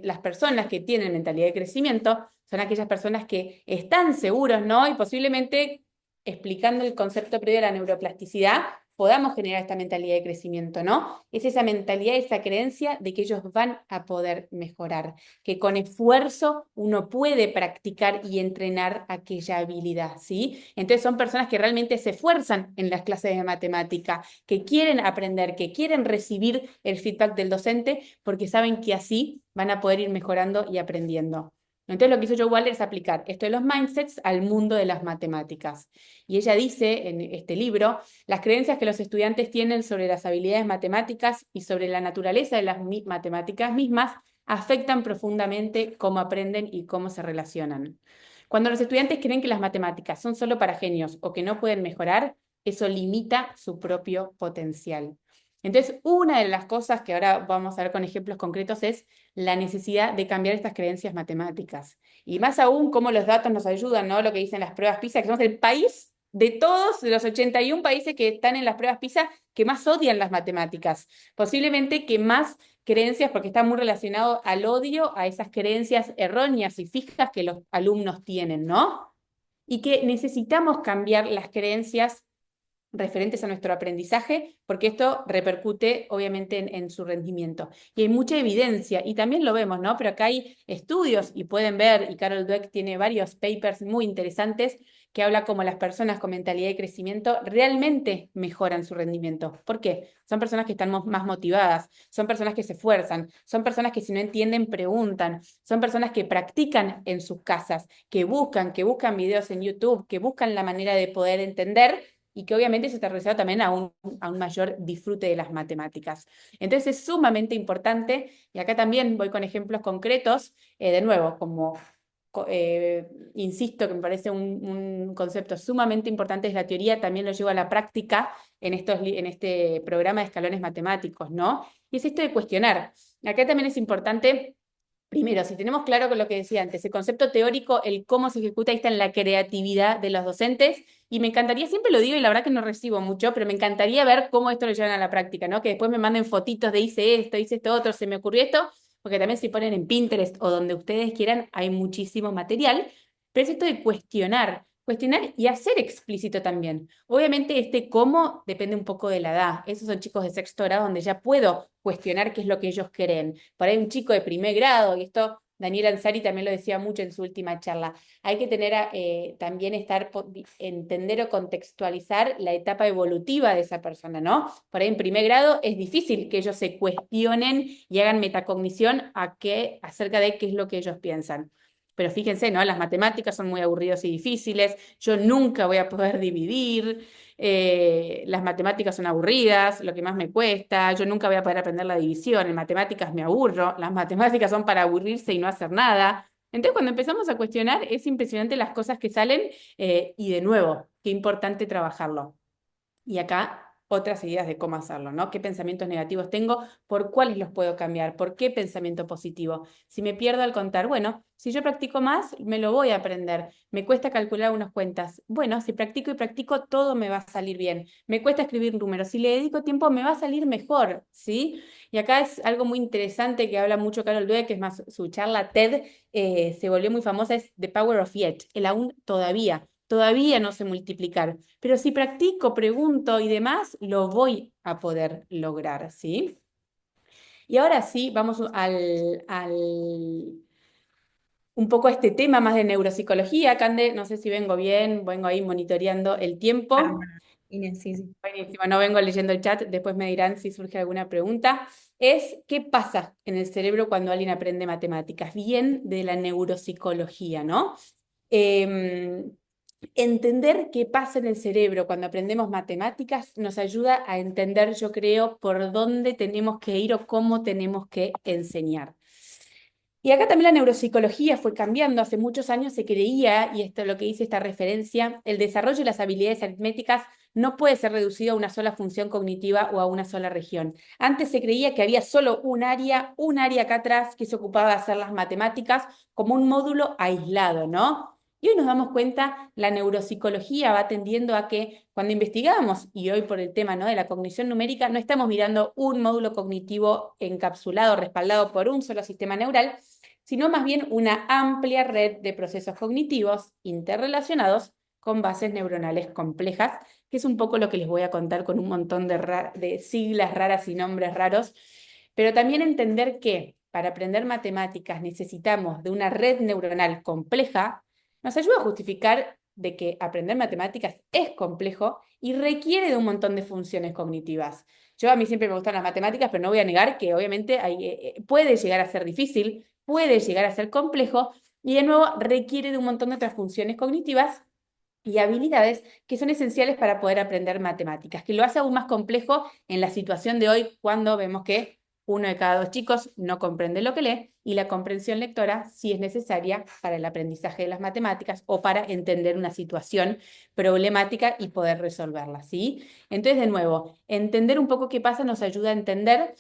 las personas que tienen mentalidad de crecimiento son aquellas personas que están seguros, ¿no? Y posiblemente, explicando el concepto previo de la neuroplasticidad, podamos generar esta mentalidad de crecimiento, ¿no? Es esa mentalidad, esa creencia de que ellos van a poder mejorar, que con esfuerzo uno puede practicar y entrenar aquella habilidad, ¿sí? Entonces son personas que realmente se esfuerzan en las clases de matemática, que quieren aprender, que quieren recibir el feedback del docente, porque saben que así van a poder ir mejorando y aprendiendo. Entonces lo que hizo Joe Waller es aplicar esto de los mindsets al mundo de las matemáticas. Y ella dice en este libro, las creencias que los estudiantes tienen sobre las habilidades matemáticas y sobre la naturaleza de las matemáticas mismas afectan profundamente cómo aprenden y cómo se relacionan. Cuando los estudiantes creen que las matemáticas son solo para genios o que no pueden mejorar, eso limita su propio potencial. Entonces, una de las cosas que ahora vamos a ver con ejemplos concretos es la necesidad de cambiar estas creencias matemáticas. Y más aún, cómo los datos nos ayudan, ¿no? Lo que dicen las pruebas PISA, que somos el país de todos los 81 países que están en las pruebas PISA que más odian las matemáticas. Posiblemente que más creencias, porque está muy relacionado al odio, a esas creencias erróneas y fijas que los alumnos tienen, ¿no? Y que necesitamos cambiar las creencias referentes a nuestro aprendizaje, porque esto repercute obviamente en su rendimiento. Y hay mucha evidencia, y también lo vemos, ¿no? Pero acá hay estudios, y pueden ver, y Carol Dweck tiene varios papers muy interesantes, que habla cómo las personas con mentalidad de crecimiento realmente mejoran su rendimiento. ¿Por qué? Son personas que están más motivadas, son personas que se esfuerzan, son personas que si no entienden preguntan, son personas que practican en sus casas, que buscan videos en YouTube, que buscan la manera de poder entender y que obviamente se está relacionado también a un mayor disfrute de las matemáticas. Entonces es sumamente importante, y acá también voy con ejemplos concretos, de nuevo, como insisto que me parece un concepto sumamente importante es la teoría, también lo llevo a la práctica en este programa de escalones matemáticos, ¿no? Y es esto de cuestionar. Acá también es importante. Primero, si tenemos claro con lo que decía antes, el concepto teórico, el cómo se ejecuta, ahí está en la creatividad de los docentes, y me encantaría, siempre lo digo y la verdad que no recibo mucho, pero me encantaría ver cómo esto lo llevan a la práctica, ¿no? Que después me manden fotitos de hice esto otro, se me ocurrió esto, porque también si ponen en Pinterest o donde ustedes quieran, hay muchísimo material, pero es esto de cuestionar y hacer explícito también. Obviamente este cómo depende un poco de la edad. Esos son chicos de sexto grado donde ya puedo cuestionar qué es lo que ellos creen. Por ahí un chico de primer grado, y esto Daniel Ansari también lo decía mucho en su última charla, hay que tener también entender o contextualizar la etapa evolutiva de esa persona, ¿no? Por ahí en primer grado es difícil que ellos se cuestionen y hagan metacognición acerca de qué es lo que ellos piensan. Pero fíjense, ¿no? Las matemáticas son muy aburridas y difíciles, yo nunca voy a poder dividir, las matemáticas son aburridas, lo que más me cuesta, yo nunca voy a poder aprender la división, en matemáticas me aburro, las matemáticas son para aburrirse y no hacer nada. Entonces, cuando empezamos a cuestionar, es impresionante las cosas que salen y de nuevo, qué importante trabajarlo. Y acá otras ideas de cómo hacerlo, ¿no? ¿Qué pensamientos negativos tengo? ¿Por cuáles los puedo cambiar? ¿Por qué pensamiento positivo? Si me pierdo al contar, bueno, si yo practico más, me lo voy a aprender. Me cuesta calcular unas cuentas. Bueno, si practico y practico, todo me va a salir bien. Me cuesta escribir números. Si le dedico tiempo, me va a salir mejor, ¿sí? Y acá es algo muy interesante que habla mucho Carol Dweck, que es más su charla TED, se volvió muy famosa, es The Power of Yet, el aún todavía. Todavía no sé multiplicar, pero si practico, pregunto y demás, lo voy a poder lograr, ¿sí? Y ahora sí, vamos un poco a este tema más de neuropsicología. Cande, no sé si vengo bien, vengo ahí monitoreando el tiempo. Bárbara. Inés, sí, sí. Buenísimo, no vengo leyendo el chat, después me dirán si surge alguna pregunta. Es, ¿qué pasa en el cerebro cuando alguien aprende matemáticas? Bien de la neuropsicología, ¿no? Em, Entender qué pasa en el cerebro cuando aprendemos matemáticas nos ayuda a entender, yo creo, por dónde tenemos que ir o cómo tenemos que enseñar. Y acá también la neuropsicología fue cambiando. Hace muchos años se creía, y esto es lo que dice esta referencia, el desarrollo de las habilidades aritméticas no puede ser reducido a una sola función cognitiva o a una sola región. Antes se creía que había solo un área acá atrás que se ocupaba de hacer las matemáticas como un módulo aislado, ¿no? Y hoy nos damos cuenta, la neuropsicología va tendiendo a que cuando investigamos, y hoy por el tema, ¿no?, de la cognición numérica, no estamos mirando un módulo cognitivo encapsulado, respaldado por un solo sistema neural, sino más bien una amplia red de procesos cognitivos interrelacionados con bases neuronales complejas, que es un poco lo que les voy a contar con un montón de siglas raras y nombres raros, pero también entender que para aprender matemáticas necesitamos de una red neuronal compleja, nos ayuda a justificar de que aprender matemáticas es complejo y requiere de un montón de funciones cognitivas. Yo a mí siempre me gustan las matemáticas, pero no voy a negar que obviamente puede llegar a ser difícil, puede llegar a ser complejo y de nuevo requiere de un montón de otras funciones cognitivas y habilidades que son esenciales para poder aprender matemáticas, que lo hace aún más complejo en la situación de hoy cuando vemos que 1 de cada 2 chicos no comprende lo que lee y la comprensión lectora sí es necesaria para el aprendizaje de las matemáticas o para entender una situación problemática y poder resolverla, ¿sí? Entonces, de nuevo, entender un poco qué pasa nos ayuda a entender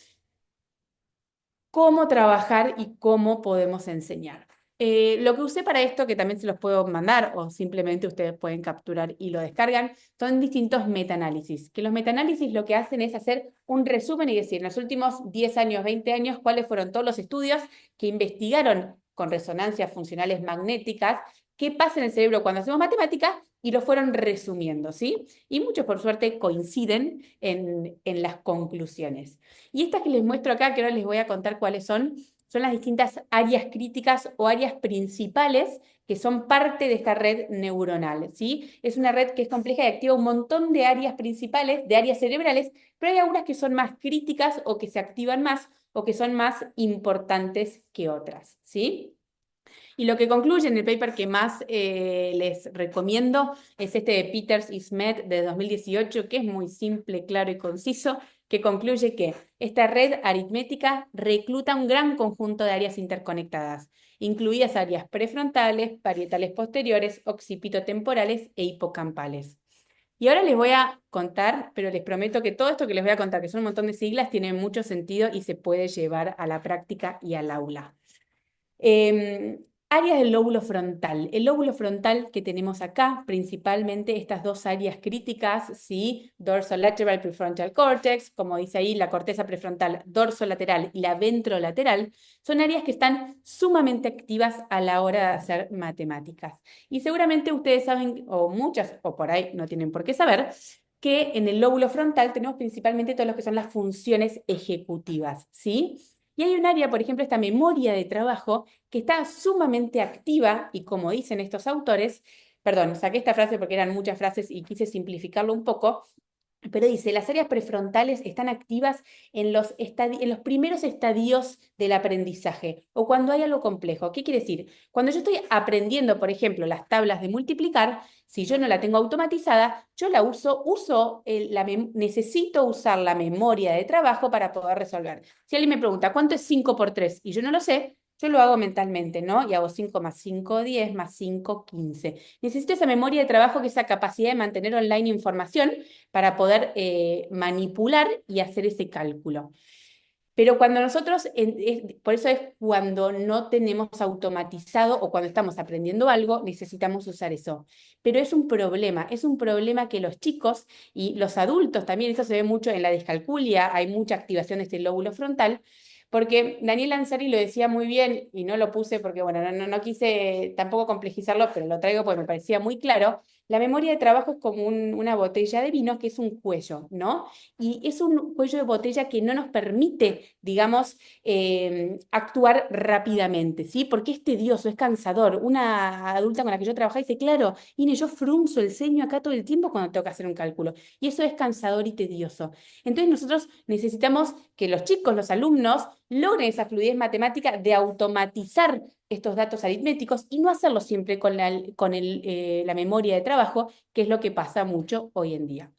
cómo trabajar y cómo podemos enseñar. Lo que usé para esto, que también se los puedo mandar o simplemente ustedes pueden capturar y lo descargan, son distintos metaanálisis, que los metaanálisis lo que hacen es hacer un resumen y decir, en los últimos 10 años, 20 años, cuáles fueron todos los estudios que investigaron con resonancias funcionales magnéticas qué pasa en el cerebro cuando hacemos matemáticas y lo fueron resumiendo, ¿sí? Y muchos, por suerte, coinciden en las conclusiones. Y estas que les muestro acá, que ahora les voy a contar cuáles son las distintas áreas críticas o áreas principales que son parte de esta red neuronal, ¿sí? Es una red que es compleja y activa un montón de áreas principales, de áreas cerebrales, pero hay algunas que son más críticas o que se activan más o que son más importantes que otras, ¿sí? Y lo que concluye en el paper que más les recomiendo es este de Peters y Smith de 2018, que es muy simple, claro y conciso, que concluye que esta red aritmética recluta un gran conjunto de áreas interconectadas, incluidas áreas prefrontales, parietales posteriores, occipitotemporales e hipocampales. Y ahora les voy a contar, pero les prometo que todo esto que les voy a contar, que son un montón de siglas, tiene mucho sentido y se puede llevar a la práctica y al aula. Áreas del lóbulo frontal. El lóbulo frontal que tenemos acá, principalmente estas dos áreas críticas, ¿sí? Dorsolateral prefrontal cortex, como dice ahí, la corteza prefrontal dorsolateral y la ventrolateral, son áreas que están sumamente activas a la hora de hacer matemáticas. Y seguramente ustedes saben, o muchas, o por ahí no tienen por qué saber, que en el lóbulo frontal tenemos principalmente todo lo que son las funciones ejecutivas, ¿sí? Y hay un área, por ejemplo, esta memoria de trabajo, que está sumamente activa y como dicen estos autores, perdón, saqué esta frase porque eran muchas frases y quise simplificarlo un poco, pero dice, las áreas prefrontales están activas en los primeros estadios del aprendizaje o cuando hay algo complejo. ¿Qué quiere decir? Cuando yo estoy aprendiendo, por ejemplo, las tablas de multiplicar, si yo no la tengo automatizada, yo la necesito usar la memoria de trabajo para poder resolver. Si alguien me pregunta, ¿cuánto es 5 por 3? Y yo no lo sé, yo lo hago mentalmente, ¿no? Y hago 5 más 5, 10, más 5, 15. Necesito esa memoria de trabajo, esa capacidad de mantener online información para poder manipular y hacer ese cálculo. Pero cuando nosotros, por eso es cuando no tenemos automatizado o cuando estamos aprendiendo algo, necesitamos usar eso. Pero es un problema que los chicos y los adultos también, esto se ve mucho en la descalculia, hay mucha activación de este lóbulo frontal, porque Daniel Ansari lo decía muy bien, y no lo puse porque, bueno, no quise tampoco complejizarlo, pero lo traigo porque me parecía muy claro. La memoria de trabajo es como una botella de vino que es un cuello, ¿no? Y es un cuello de botella que no nos permite, digamos, actuar rápidamente, ¿sí? Porque es tedioso, es cansador. Una adulta con la que yo trabajaba dice, claro, Inés, yo frunzo el ceño acá todo el tiempo cuando tengo que hacer un cálculo. Y eso es cansador y tedioso. Entonces nosotros necesitamos que los chicos, los alumnos, logren esa fluidez matemática de automatizar estos datos aritméticos y no hacerlo siempre con la memoria de trabajo, que es lo que pasa mucho hoy en día.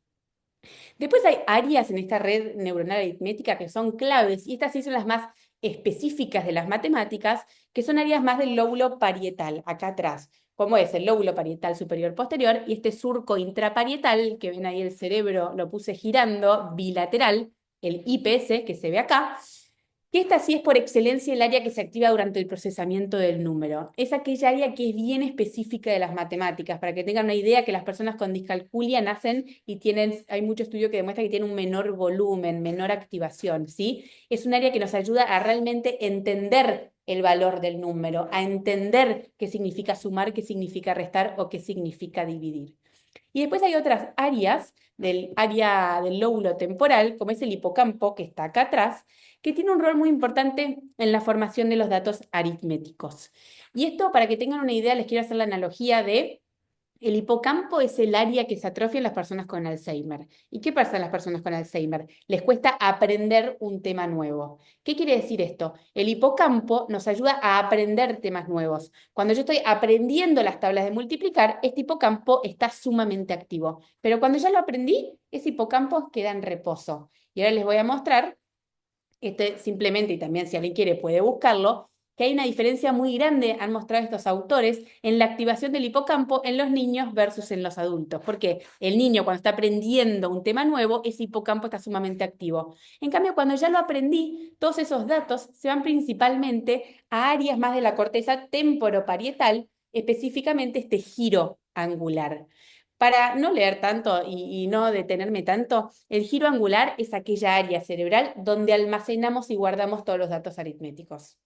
Después hay áreas en esta red neuronal aritmética que son claves, y estas sí son las más específicas de las matemáticas, que son áreas más del lóbulo parietal, acá atrás, como es el lóbulo parietal superior posterior y este surco intraparietal, que ven ahí el cerebro, lo puse girando, bilateral, el IPS que se ve acá, que esta sí es por excelencia el área que se activa durante el procesamiento del número. Es aquella área que es bien específica de las matemáticas, para que tengan una idea que las personas con discalculia nacen y hay mucho estudio que demuestra que tienen un menor volumen, menor activación, ¿sí? Es un área que nos ayuda a realmente entender el valor del número, a entender qué significa sumar, qué significa restar o qué significa dividir. Y después hay otras áreas del área del lóbulo temporal, como es el hipocampo, que está acá atrás, que tiene un rol muy importante en la formación de los datos aritméticos. Y esto, para que tengan una idea, les quiero hacer la analogía de El hipocampo es el área que se atrofia en las personas con Alzheimer. ¿Y qué pasa en las personas con Alzheimer? Les cuesta aprender un tema nuevo. ¿Qué quiere decir esto? El hipocampo nos ayuda a aprender temas nuevos. Cuando yo estoy aprendiendo las tablas de multiplicar, este hipocampo está sumamente activo. Pero cuando ya lo aprendí, ese hipocampo queda en reposo. Y ahora les voy a mostrar simplemente, y también si alguien quiere puede buscarlo, que hay una diferencia muy grande, han mostrado estos autores, en la activación del hipocampo en los niños versus en los adultos. Porque el niño cuando está aprendiendo un tema nuevo, ese hipocampo está sumamente activo. En cambio, cuando ya lo aprendí, todos esos datos se van principalmente a áreas más de la corteza temporoparietal, específicamente este giro angular. Para no leer tanto y no detenerme tanto, el giro angular es aquella área cerebral donde almacenamos y guardamos todos los datos aritméticos,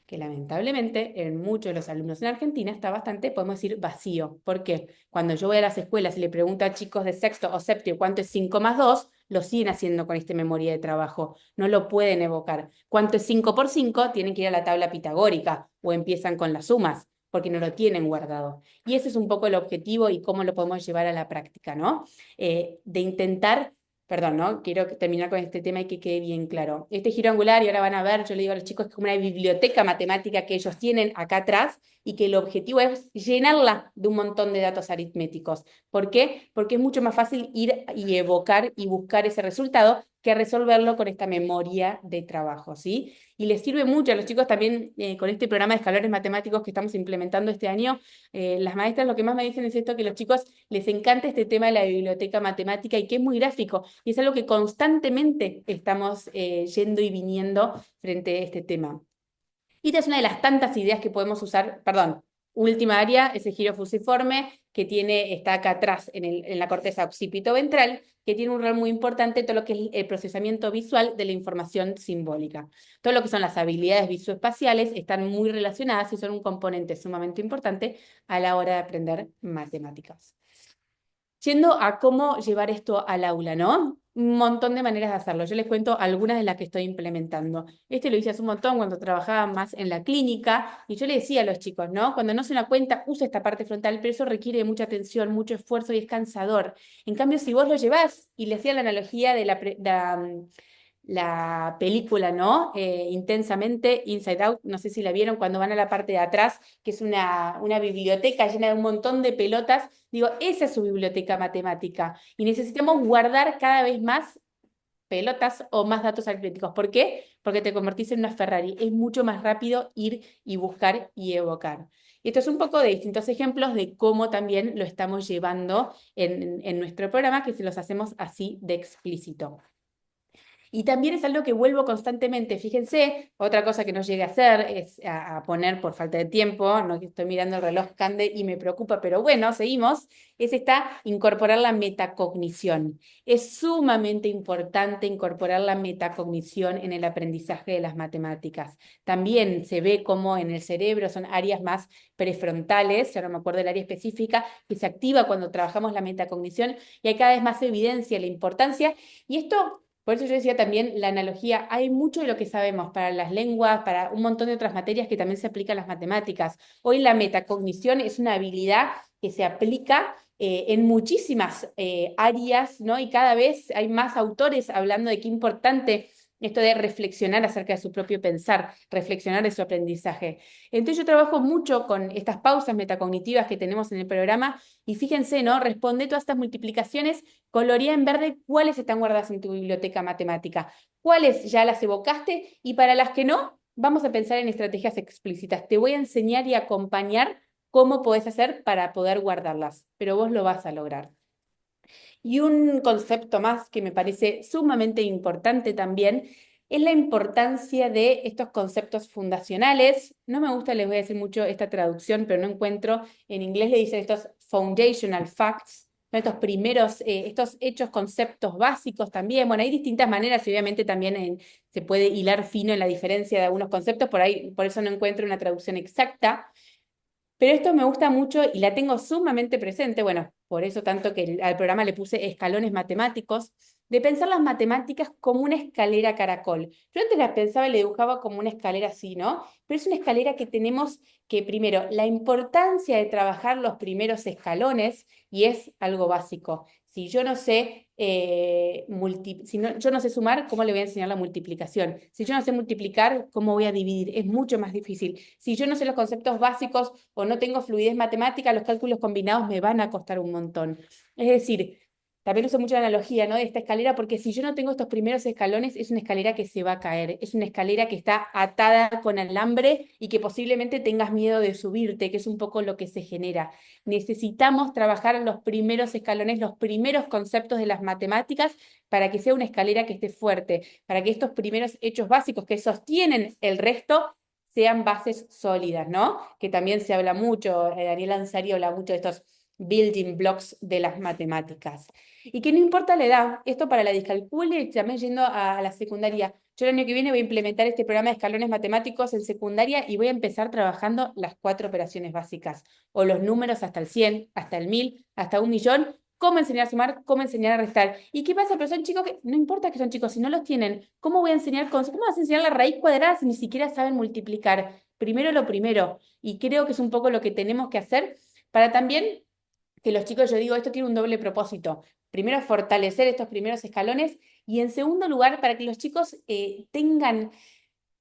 que lamentablemente en muchos de los alumnos en Argentina está bastante, podemos decir, vacío. ¿Por qué? Cuando yo voy a las escuelas y le pregunto a chicos de sexto o séptimo cuánto es 5 más 2, lo siguen haciendo con esta memoria de trabajo, no lo pueden evocar. ¿Cuánto es 5 por 5? Tienen que ir a la tabla pitagórica o empiezan con las sumas, porque no lo tienen guardado. Y ese es un poco el objetivo y cómo lo podemos llevar a la práctica, ¿no? De intentar. Perdón, ¿no? Quiero terminar con este tema y que quede bien claro. Este giro angular, y ahora van a ver, yo le digo a los chicos, es como una biblioteca matemática que ellos tienen acá atrás y que el objetivo es llenarla de un montón de datos aritméticos. ¿Por qué? Porque es mucho más fácil ir y evocar y buscar ese resultado que resolverlo con esta memoria de trabajo, ¿sí? Y les sirve mucho a los chicos también con este programa de escalones matemáticos que estamos implementando este año. Las maestras lo que más me dicen es esto, que a los chicos les encanta este tema de la biblioteca matemática y que es muy gráfico. Y es algo que constantemente estamos yendo y viniendo frente a este tema. Y esta es una de las tantas ideas que podemos usar, perdón, última área, ese giro fusiforme que está acá atrás en la corteza occipito-ventral, que tiene un rol muy importante en todo lo que es el procesamiento visual de la información simbólica. Todo lo que son las habilidades visoespaciales están muy relacionadas y son un componente sumamente importante a la hora de aprender matemáticas. Yendo a cómo llevar esto al aula, ¿no? Un montón de maneras de hacerlo. Yo les cuento algunas de las que estoy implementando. Lo hice hace un montón cuando trabajaba más en la clínica y yo le decía a los chicos, ¿no? Cuando no se da cuenta, usa esta parte frontal, pero eso requiere de mucha atención, mucho esfuerzo y es cansador. En cambio, si vos lo llevás, y le hacía la analogía de la película, ¿no? Intensamente, Inside Out, no sé si la vieron cuando van a la parte de atrás, que es una biblioteca llena de un montón de pelotas. Digo, esa es su biblioteca matemática. Y necesitamos guardar cada vez más pelotas o más datos aritméticos. ¿Por qué? Porque te convertís en una Ferrari. Es mucho más rápido ir y buscar y evocar. Y esto es un poco de distintos ejemplos de cómo también lo estamos llevando en nuestro programa, que se los hacemos así de explícito. Y también es algo que vuelvo constantemente. Fíjense, otra cosa que no llegué a hacer es a poner por falta de tiempo, no que estoy mirando el reloj Cande y me preocupa, pero bueno, seguimos, es incorporar la metacognición. Es sumamente importante incorporar la metacognición en el aprendizaje de las matemáticas. También se ve como en el cerebro son áreas más prefrontales, ya no me acuerdo del área específica, que se activa cuando trabajamos la metacognición y hay cada vez más evidencia de la importancia. Y esto por eso yo decía también la analogía, hay mucho de lo que sabemos para las lenguas, para un montón de otras materias que también se aplican a las matemáticas. Hoy la metacognición es una habilidad que se aplica en muchísimas áreas, ¿no? Y cada vez hay más autores hablando de qué importante esto de reflexionar acerca de su propio pensar, reflexionar de su aprendizaje. Entonces yo trabajo mucho con estas pausas metacognitivas que tenemos en el programa y fíjense, ¿no? Responde todas estas multiplicaciones, colorea en verde cuáles están guardadas en tu biblioteca matemática, cuáles ya las evocaste y para las que no, vamos a pensar en estrategias explícitas. Te voy a enseñar y acompañar cómo podés hacer para poder guardarlas, pero vos lo vas a lograr. Y un concepto más que me parece sumamente importante también es la importancia de estos conceptos fundacionales. No me gusta, les voy a decir mucho esta traducción, pero no encuentro. En inglés le dicen estos foundational facts, ¿no? Estos primeros, estos hechos, conceptos básicos también. Bueno, hay distintas maneras y obviamente también se puede hilar fino en la diferencia de algunos conceptos, por eso no encuentro una traducción exacta. Pero esto me gusta mucho y la tengo sumamente presente, bueno, por eso tanto que al programa le puse escalones matemáticos. de pensar las matemáticas como una escalera caracol. Yo antes la pensaba y la dibujaba como una escalera así, ¿no? Pero es una escalera que tenemos que, primero, la importancia de trabajar los primeros escalones, y es algo básico. Si yo no sé, yo no sé sumar, ¿cómo le voy a enseñar la multiplicación? Si yo no sé multiplicar, ¿cómo voy a dividir? Es mucho más difícil. Si yo no sé los conceptos básicos o no tengo fluidez matemática, los cálculos combinados me van a costar un montón. Es decir, también uso mucho la analogía, ¿no? De esta escalera, porque si yo no tengo estos primeros escalones, es una escalera que se va a caer, es una escalera que está atada con alambre y que posiblemente tengas miedo de subirte, que es un poco lo que se genera. Necesitamos trabajar los primeros escalones, los primeros conceptos de las matemáticas para que sea una escalera que esté fuerte, para que estos primeros hechos básicos que sostienen el resto sean bases sólidas, ¿no? Que también se habla mucho, Daniel Ansari habla mucho de estos building blocks de las matemáticas. Y que no importa la edad, esto para la discalculia, también yendo a la secundaria. Yo el año que viene voy a implementar este programa de escalones matemáticos en secundaria y voy a empezar trabajando las 4 operaciones básicas, o los números hasta el 100, hasta el 1000, hasta 1.000.000, cómo enseñar a sumar, cómo enseñar a restar. ¿Y qué pasa? Pero son chicos que, no importa que son chicos, si no los tienen, ¿cómo voy a enseñar cómo vas a enseñar la raíz cuadrada si ni siquiera saben multiplicar? Primero lo primero, y creo que es un poco lo que tenemos que hacer para también que los chicos, yo digo, esto tiene un doble propósito. Primero, fortalecer estos primeros escalones y en segundo lugar, para que los chicos tengan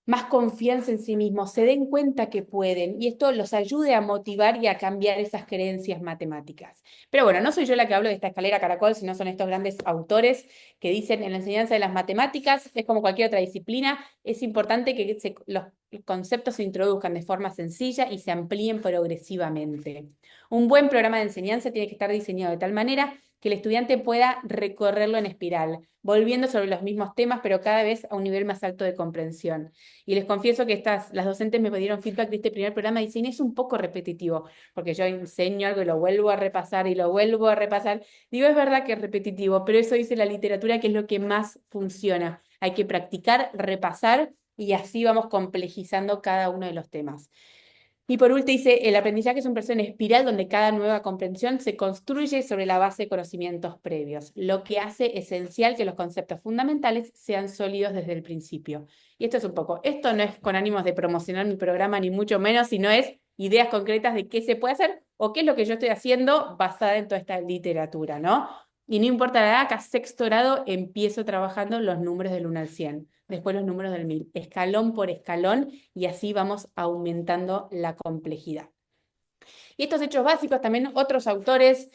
más confianza en sí mismos, se den cuenta que pueden y esto los ayude a motivar y a cambiar esas creencias matemáticas. Pero bueno, no soy yo la que hablo de esta escalera caracol, sino son estos grandes autores que dicen en la enseñanza de las matemáticas, es como cualquier otra disciplina, es importante que los conceptos se introduzcan de forma sencilla y se amplíen progresivamente. Un buen programa de enseñanza tiene que estar diseñado de tal manera que el estudiante pueda recorrerlo en espiral, volviendo sobre los mismos temas, pero cada vez a un nivel más alto de comprensión. Y les confieso que las docentes me pidieron feedback de este primer programa y dicen, es un poco repetitivo, porque yo enseño algo y lo vuelvo a repasar y lo vuelvo a repasar. Digo, es verdad que es repetitivo, pero eso dice la literatura que es lo que más funciona. Hay que practicar, repasar y así vamos complejizando cada uno de los temas. Y por último dice, el aprendizaje es un proceso en espiral donde cada nueva comprensión se construye sobre la base de conocimientos previos, lo que hace esencial que los conceptos fundamentales sean sólidos desde el principio. Y esto es un poco, esto no es con ánimos de promocionar mi programa ni mucho menos, sino es ideas concretas de qué se puede hacer o qué es lo que yo estoy haciendo basada en toda esta literatura, ¿no? Y no importa la edad, acá sexto grado empiezo trabajando los números del 1 al 100, después los números del 1000, escalón por escalón, y así vamos aumentando la complejidad. Y estos hechos básicos, también otros autores,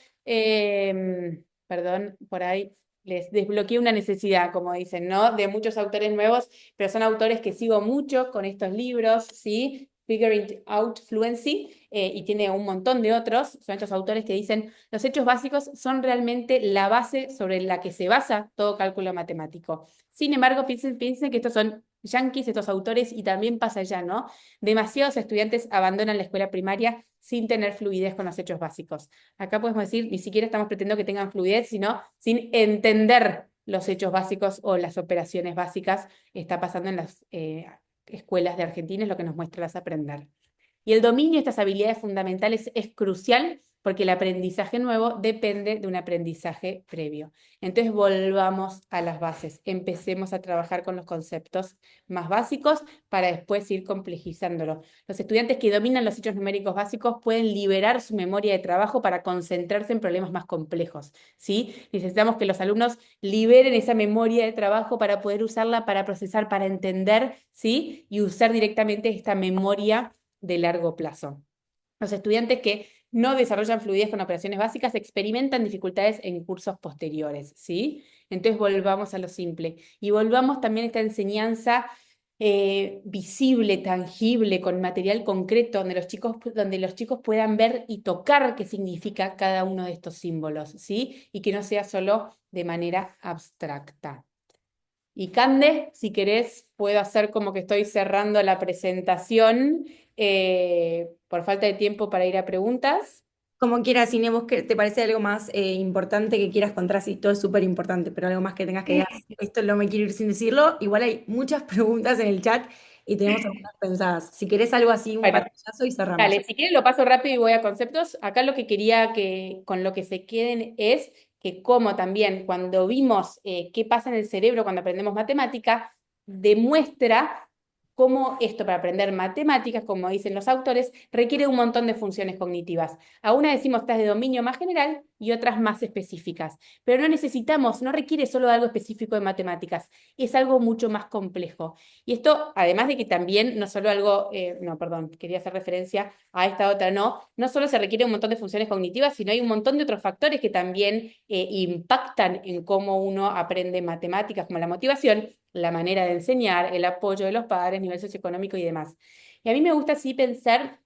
perdón, por ahí les desbloqueé una necesidad, como dicen, ¿no? De muchos autores nuevos, pero son autores que sigo mucho con estos libros, ¿sí? Figuring Out Fluency, y tiene un montón de otros, son estos autores que dicen, los hechos básicos son realmente la base sobre la que se basa todo cálculo matemático. Sin embargo, piensen que estos son yanquis, estos autores, y también pasa allá, ¿no? Demasiados estudiantes abandonan la escuela primaria sin tener fluidez con los hechos básicos. Acá podemos decir, ni siquiera estamos pretendiendo que tengan fluidez, sino sin entender los hechos básicos o las operaciones básicas. Está pasando en las escuelas de Argentina, es lo que nos muestra las aprender. Y el dominio de estas habilidades fundamentales es crucial porque el aprendizaje nuevo depende de un aprendizaje previo. Entonces volvamos a las bases, empecemos a trabajar con los conceptos más básicos para después ir complejizándolo. Los estudiantes que dominan los hechos numéricos básicos pueden liberar su memoria de trabajo para concentrarse en problemas más complejos, ¿sí? Necesitamos que los alumnos liberen esa memoria de trabajo para poder usarla, para procesar, para entender, ¿sí? Y usar directamente esta memoria de largo plazo. Los estudiantes que no desarrollan fluidez con operaciones básicas experimentan dificultades en cursos posteriores, ¿sí? Entonces volvamos a lo simple y volvamos también a esta enseñanza visible, tangible, con material concreto, donde los chicos puedan ver y tocar qué significa cada uno de estos símbolos, ¿sí? Y que no sea solo de manera abstracta. Y Cande, si querés, puedo hacer como que estoy cerrando la presentación por falta de tiempo para ir a preguntas. Como quieras, Inés, ¿vos te parece algo más importante que quieras contar? Sí, todo es súper importante, pero algo más que tengas que digas, esto no me quiero ir sin decirlo. Igual hay muchas preguntas en el chat y tenemos algunas pensadas. Si querés algo así, un Bueno, pantallazo y cerramos. dale, si quieren lo paso rápido y voy a conceptos. Acá lo que quería que con lo que se queden es que como también cuando vimos qué pasa en el cerebro cuando aprendemos matemática, demuestra cómo esto para aprender matemáticas, como dicen los autores, requiere un montón de funciones cognitivas. A una decimos estas de dominio más general y otras más específicas, pero no necesitamos, no requiere solo algo específico de matemáticas, es algo mucho más complejo. Y esto, además de que también, no solo algo, no, perdón, quería hacer referencia a esta otra, no solo se requiere un montón de funciones cognitivas, sino hay un montón de otros factores que también impactan en cómo uno aprende matemáticas, como la motivación, la manera de enseñar, el apoyo de los padres, nivel socioeconómico y demás. Y a mí me gusta así pensar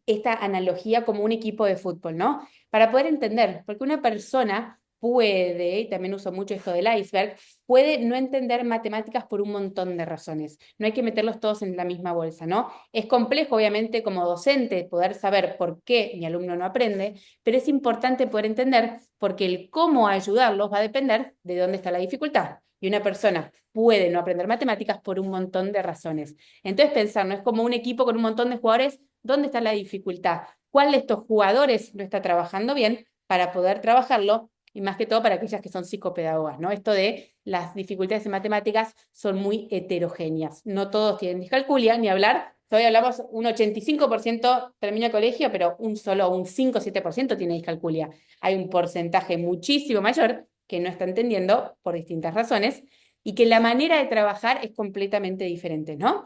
esta analogía como un equipo de fútbol, ¿no? Para poder entender, porque una persona puede, y también uso mucho esto del iceberg, puede no entender matemáticas por un montón de razones. No hay que meterlos todos en la misma bolsa, ¿no? Es complejo, obviamente, como docente, poder saber por qué mi alumno no aprende, pero es importante poder entender porque el cómo ayudarlos va a depender de dónde está la dificultad. Y una persona puede no aprender matemáticas por un montón de razones. Entonces, pensar, no es como un equipo con un montón de jugadores. ¿Dónde está la dificultad? ¿Cuál de estos jugadores no está trabajando bien para poder trabajarlo? Y más que todo para aquellas que son psicopedagogas, ¿no? Esto de las dificultades en matemáticas son muy heterogéneas. No todos tienen discalculia, ni hablar. Hoy hablamos, un 85% termina el colegio, pero un 5 o 7% tiene discalculia. Hay un porcentaje muchísimo mayor que no está entendiendo por distintas razones y que la manera de trabajar es completamente diferente, ¿no?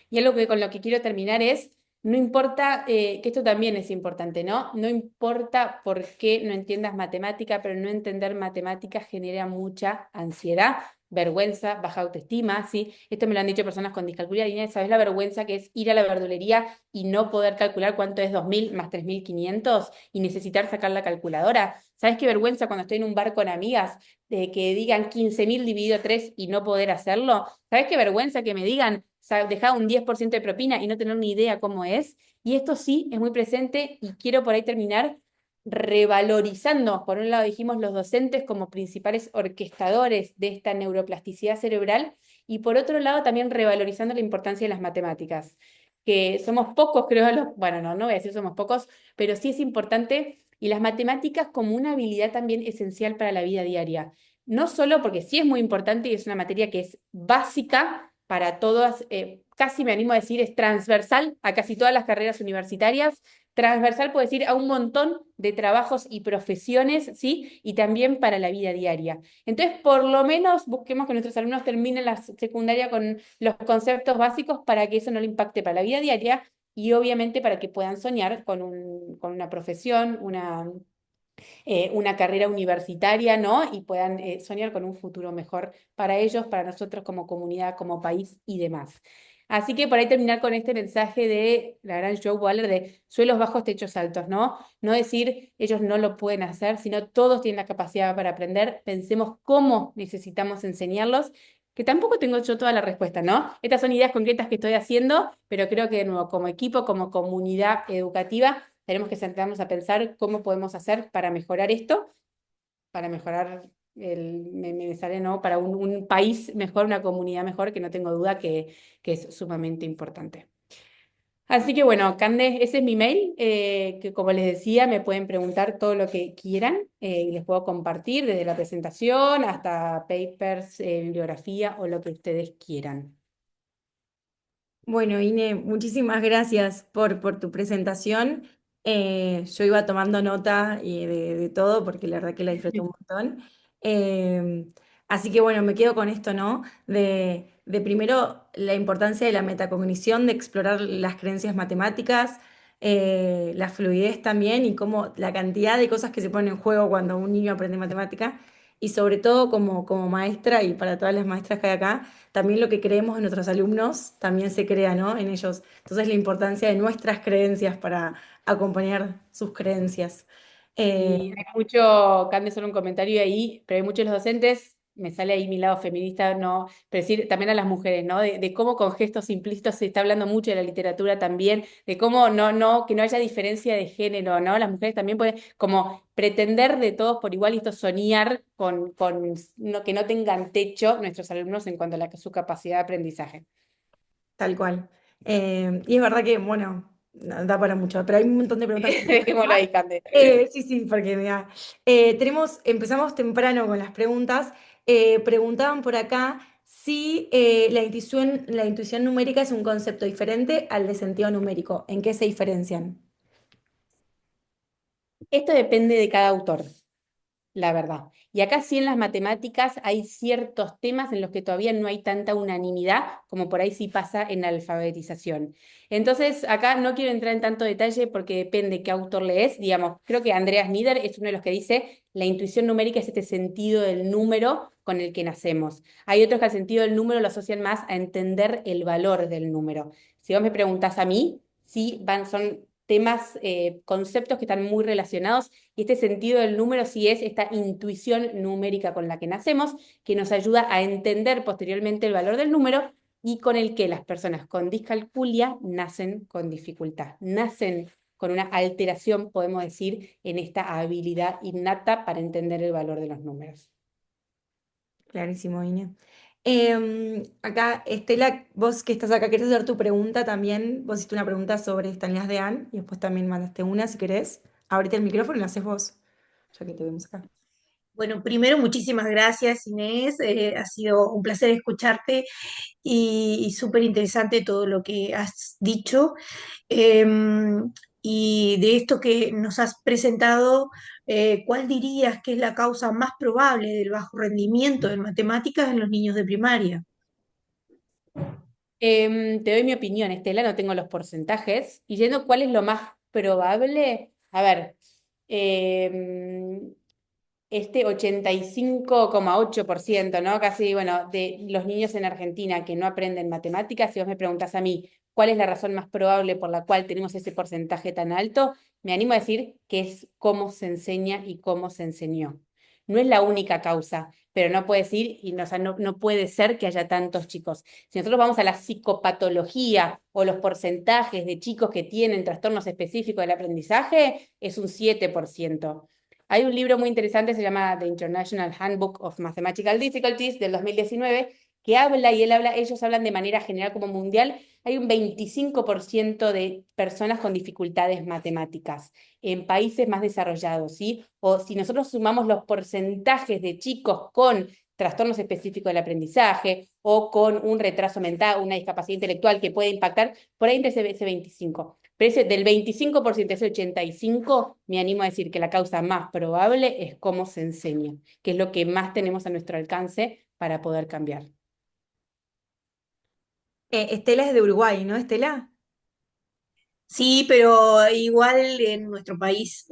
Y algo que con lo que quiero terminar es, no importa, que esto también es importante, ¿no? No importa por qué no entiendas matemática, pero no entender matemática genera mucha ansiedad, vergüenza, baja autoestima, ¿sí? Esto me lo han dicho personas con discalculia lineal. ¿Sabes la vergüenza que es ir a la verdulería y no poder calcular cuánto es 2.000 más 3.500 y necesitar sacar la calculadora? ¿Sabes qué vergüenza cuando estoy en un bar con amigas de que digan 15.000 dividido 3 y no poder hacerlo? ¿Sabes qué vergüenza que me digan dejar un 10% de propina y no tener ni idea cómo es? Y esto sí es muy presente y quiero por ahí terminar revalorizando, por un lado dijimos los docentes como principales orquestadores de esta neuroplasticidad cerebral y por otro lado también revalorizando la importancia de las matemáticas, que somos pocos, creo, bueno, no voy a decir somos pocos, pero sí es importante y las matemáticas como una habilidad también esencial para la vida diaria. No solo porque sí es muy importante y es una materia que es básica para todas, casi me animo a decir, es transversal a casi todas las carreras universitarias, transversal puedo decir a un montón de trabajos y profesiones, ¿sí? Y también para la vida diaria. Entonces, por lo menos busquemos que nuestros alumnos terminen la secundaria con los conceptos básicos para que eso no le impacte para la vida diaria y obviamente para que puedan soñar con una profesión, una carrera universitaria, ¿no? Y puedan soñar con un futuro mejor para ellos, para nosotros como comunidad, como país y demás. Así que por ahí terminar con este mensaje de la gran Joe Waller de suelos bajos, techos altos, ¿no? No decir ellos no lo pueden hacer, sino todos tienen la capacidad para aprender. Pensemos cómo necesitamos enseñarlos, que tampoco tengo yo toda la respuesta, ¿no? Estas son ideas concretas que estoy haciendo, pero creo que de nuevo, como equipo, como comunidad educativa, tenemos que sentarnos a pensar cómo podemos hacer para mejorar esto, para mejorar me sale, ¿no? Para un país mejor, una comunidad mejor, que no tengo duda que es sumamente importante. Así que bueno, Cande, ese es mi mail, que como les decía, me pueden preguntar todo lo que quieran y les puedo compartir desde la presentación hasta papers, bibliografía o lo que ustedes quieran. Bueno, Ine, muchísimas gracias por tu presentación. Yo iba tomando nota de todo porque la verdad que la disfruté un montón. Eh, Así que bueno, me quedo con esto, ¿no? De primero la importancia de la metacognición, de explorar las creencias matemáticas, la fluidez también y cómo la cantidad de cosas que se ponen en juego cuando un niño aprende matemática. Y sobre todo como maestra y para todas las maestras que hay acá también lo que creemos en nuestros alumnos también se crea, ¿no? En ellos. Entonces, la importancia de nuestras creencias para acompañar sus creencias. Eh, Y hay mucho, Cande, solo un comentario ahí, pero hay muchos de los docentes, me sale ahí mi lado feminista, no, pero decir también a las mujeres, ¿no? De cómo con gestos implícitos se está hablando mucho de la literatura también, de cómo que no haya diferencia de género, ¿no? Las mujeres también pueden como pretender de todos por igual y esto soñar que no tengan techo nuestros alumnos en cuanto a su capacidad de aprendizaje. Tal cual. Y es verdad que, bueno, no, da para mucho, pero hay un montón de preguntas. Dejémoslo ahí, Cande. Sí, sí, porque mira, empezamos temprano con las preguntas. Preguntaban por acá si la intuición numérica es un concepto diferente al de sentido numérico. ¿En qué se diferencian? Esto depende de cada autor, la verdad. Y acá sí en las matemáticas hay ciertos temas en los que todavía no hay tanta unanimidad como por ahí sí pasa en la alfabetización. Entonces, acá no quiero entrar en tanto detalle porque depende qué autor lees. Digamos, creo que Andreas Nieder es uno de los que dice la intuición numérica es este sentido del número con el que nacemos. Hay otros que al sentido del número lo asocian más a entender el valor del número. Si vos me preguntás a mí, sí son temas, conceptos que están muy relacionados y este sentido del número sí es esta intuición numérica con la que nacemos, que nos ayuda a entender posteriormente el valor del número y con el que las personas con discalculia nacen con dificultad, nacen con una alteración, podemos decir, en esta habilidad innata para entender el valor de los números. Clarísimo, Ine. Acá, Estela, vos que estás acá, ¿querés hacer tu pregunta también? Vos hiciste una pregunta sobre Stanleas de Anne y después también mandaste una, si querés. Abrite el micrófono y lo haces vos, ya que te vemos acá. Bueno, primero, muchísimas gracias, Inés. Ha sido un placer escucharte y súper interesante todo lo que has dicho. Y de esto que nos has presentado, ¿cuál dirías que es la causa más probable del bajo rendimiento en matemáticas en los niños de primaria? Te doy mi opinión, Estela, no tengo los porcentajes. Y yendo, ¿cuál es lo más probable? A ver, em, este 85,8%, ¿no? Casi, bueno, de los niños en Argentina que no aprenden matemáticas, si vos me preguntás a mí cuál es la razón más probable por la cual tenemos ese porcentaje tan alto, me animo a decir que es cómo se enseña y cómo se enseñó. No es la única causa, pero no puede decir, y no, o sea, no puede ser que haya tantos chicos. Si nosotros vamos a la psicopatología o los porcentajes de chicos que tienen trastornos específicos del aprendizaje, es un 7%. Hay un libro muy interesante, se llama The International Handbook of Mathematical Difficulties del 2019, que habla, y ellos hablan de manera general como mundial, hay un 25% de personas con dificultades matemáticas en países más desarrollados, ¿sí? O si nosotros sumamos los porcentajes de chicos con trastornos específicos del aprendizaje o con un retraso mental, una discapacidad intelectual que puede impactar, por ahí entre ese 25. Pero ese del 25% a ese 85%, me animo a decir que la causa más probable es cómo se enseña, que es lo que más tenemos a nuestro alcance para poder cambiar. Estela es de Uruguay, ¿no, Estela? Sí, pero igual en nuestro país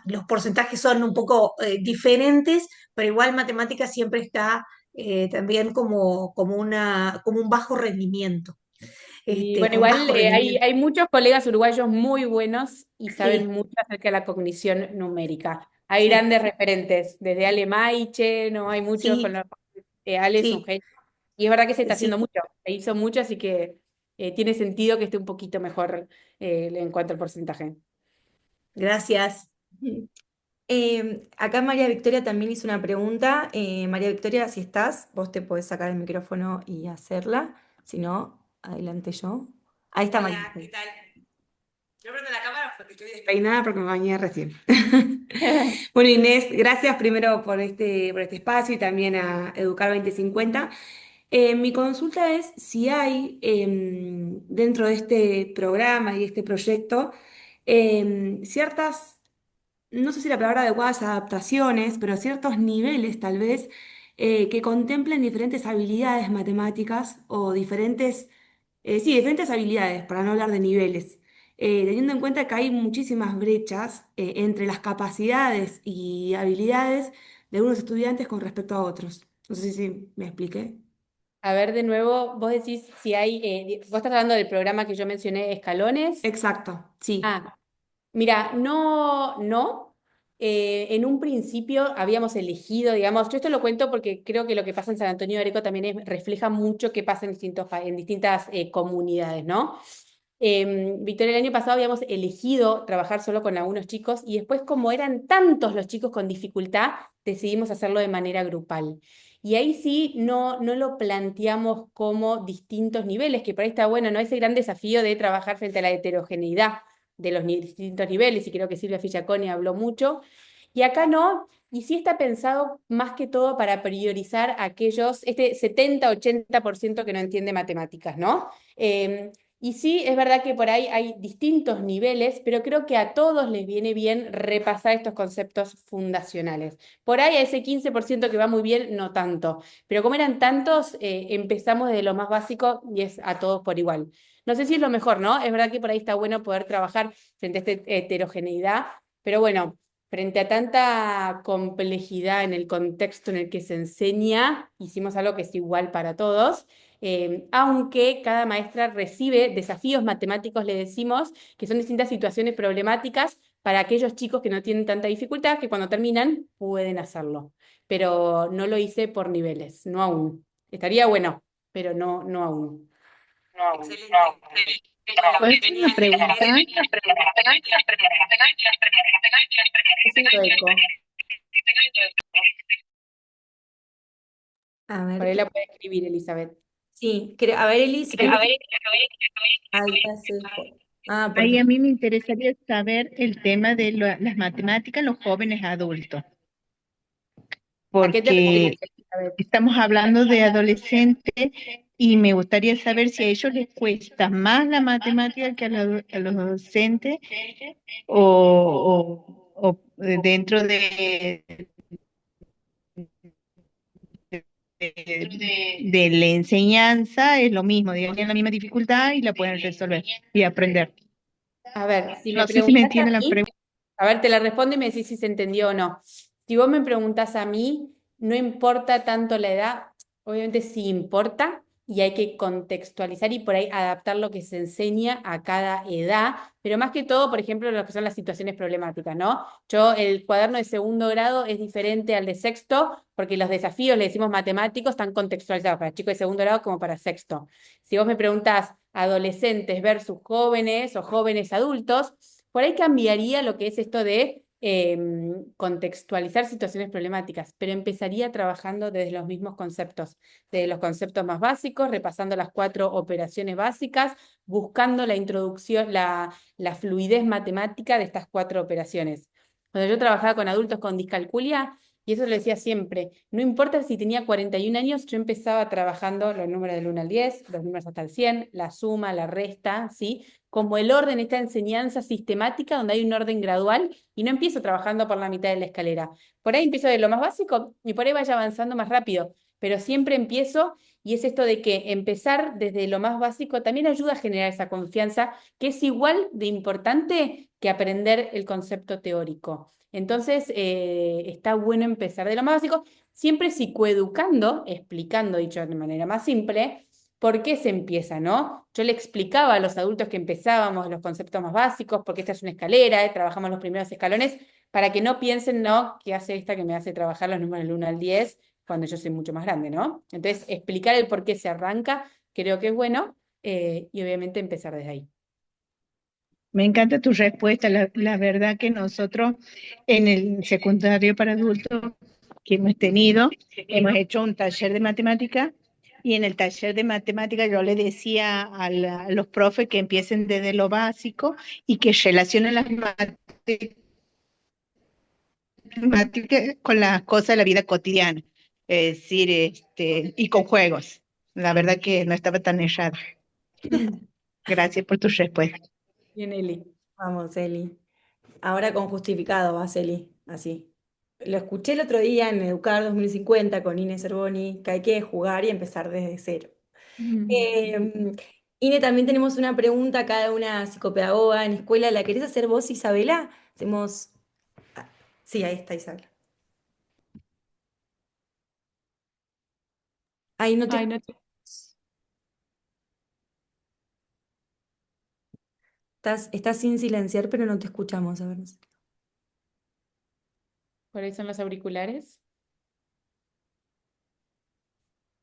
los porcentajes son un poco diferentes, pero igual matemática siempre está también como un bajo rendimiento, Y bueno, con igual bajo rendimiento. hay muchos colegas uruguayos muy buenos y saben Sí, mucho acerca de la cognición numérica. Hay sí, grandes referentes, desde Ale Maiche, no hay muchos con sí, los Ale es un sí, genio. Y es verdad que se está sí. haciendo mucho, se hizo mucho, así que tiene sentido que esté un poquito mejor en cuanto al porcentaje. Gracias. Acá María Victoria también hizo una pregunta. María Victoria, si estás, vos te podés sacar el micrófono y hacerla. Si no, adelante yo. Ahí está María. Hola, ¿qué tal? No prendo la cámara porque estoy despeinada porque me bañé recién. Bueno, Inés, gracias primero por este espacio y también a Educar 2050. Mi consulta es si hay dentro de este programa y este proyecto ciertas, no sé si la palabra adecuada es adaptaciones, pero ciertos niveles tal vez que contemplen diferentes habilidades matemáticas o diferentes, sí, diferentes habilidades, para no hablar de niveles. Teniendo en cuenta que hay muchísimas brechas entre las capacidades y habilidades de algunos estudiantes con respecto a otros. No sé si me expliqué. A ver, de nuevo, vos decís si hay, vos estás hablando del programa que yo mencioné, Escalones. Exacto, sí. Ah, mira, no. En un principio habíamos elegido, digamos, yo esto lo cuento porque creo que lo que pasa en San Antonio de Areco también refleja mucho qué pasa en en distintas comunidades, ¿no? Victoria, el año pasado habíamos elegido trabajar solo con algunos chicos y después, como eran tantos los chicos con dificultad, decidimos hacerlo de manera grupal. Y ahí sí no lo planteamos como distintos niveles, que por ahí está bueno, ¿no? Ese gran desafío de trabajar frente a la heterogeneidad de los distintos niveles, y creo que Silvia Figliaconi habló mucho. Y acá no, y sí está pensado más que todo para priorizar a aquellos, este 70-80% que no entiende matemáticas, ¿no? Y sí, es verdad que por ahí hay distintos niveles, pero creo que a todos les viene bien repasar estos conceptos fundacionales. Por ahí a ese 15% que va muy bien, no tanto. Pero como eran tantos, empezamos desde lo más básico y es a todos por igual. No sé si es lo mejor, ¿no? Es verdad que por ahí está bueno poder trabajar frente a esta heterogeneidad, pero bueno, frente a tanta complejidad en el contexto en el que se enseña, hicimos algo que es igual para todos. Aunque cada maestra recibe desafíos matemáticos, le decimos, que son distintas situaciones problemáticas para aquellos chicos que no tienen tanta dificultad, que cuando terminan pueden hacerlo. Pero no lo hice por niveles, no aún. Estaría bueno, pero no aún. Excelente. Bueno, ¿Puedo hacer una pregunta? Haciendo eco. a Por ver, ahí la puede escribir, Elizabeth. sí, a ver, Eli, si querés. Ahí ya se dejó. Ah, Ahí a perfecto. mí me interesaría saber el tema de las matemáticas en los jóvenes adultos, ¿A qué te porque refieres, Elizabeth? estamos hablando de adolescentes y me gustaría saber si a ellos les cuesta más la matemática que a los docentes o dentro de la enseñanza es lo mismo, digamos, tienen la misma dificultad y la pueden resolver y aprender. A ver, si me No sé si me preguntas a entienden la mí, pregunta. a ver, te la respondo y me decís si se entendió o no. Si vos me preguntás a mí, no importa tanto la edad, obviamente sí importa y hay que contextualizar y por ahí adaptar lo que se enseña a cada edad, pero más que todo, por ejemplo, lo que son las situaciones problemáticas, ¿no? Yo, el cuaderno de segundo grado es diferente al de sexto, porque los desafíos, le decimos matemáticos, están contextualizados para chicos de segundo grado como para sexto. Si vos me preguntás adolescentes versus jóvenes o jóvenes adultos, por ahí cambiaría lo que es esto de contextualizar situaciones problemáticas, pero empezaría trabajando desde los mismos conceptos, desde los conceptos más básicos, repasando las 4 operaciones básicas, buscando la introducción, la fluidez matemática de estas 4 operaciones. Cuando yo trabajaba con adultos con discalculia, y eso lo decía siempre, no importa si tenía 41 años, yo empezaba trabajando los números del 1 al 10, los números hasta el 100, la suma, la resta, ¿sí? Como el orden, esta enseñanza sistemática donde hay un orden gradual y no empiezo trabajando por la mitad de la escalera. Por ahí empiezo de lo más básico y por ahí vaya avanzando más rápido, pero siempre empiezo y es esto de que empezar desde lo más básico también ayuda a generar esa confianza que es igual de importante que aprender el concepto teórico. Entonces, está bueno empezar de lo más básico, siempre psicoeducando, explicando, dicho de manera más simple, ¿por qué se empieza, no? Yo le explicaba a los adultos que empezábamos los conceptos más básicos, porque esta es una escalera, trabajamos los primeros escalones, para que no piensen, no, ¿qué hace esta que me hace trabajar los números del 1 al 10 cuando yo soy mucho más grande, ¿no? Entonces, explicar el por qué se arranca, creo que es bueno, y obviamente empezar desde ahí. Me encanta tu respuesta. La verdad que nosotros en el secundario para adultos que hemos tenido, hemos hecho un taller de matemática y en el taller de matemática yo le decía a los profes que empiecen desde lo básico y que relacionen las matemáticas con las cosas de la vida cotidiana, es decir, y con juegos. La verdad que no estaba tan errada. Gracias por tu respuesta. Bien, Eli. Vamos, Eli. Ahora con justificado vas, Eli. Así. Lo escuché el otro día en Educar 2050 con Inés Cervoni, que hay que jugar y empezar desde cero. Eh, Ine, también tenemos una pregunta a cada una psicopedagoga en escuela. ¿La querés hacer vos, Isabela? Hacemos. Ah, sí, ahí está Isabela. Ay, no Ay, te. no, Estás sin silenciar, pero no te escuchamos. A ver. por ahí son los auriculares.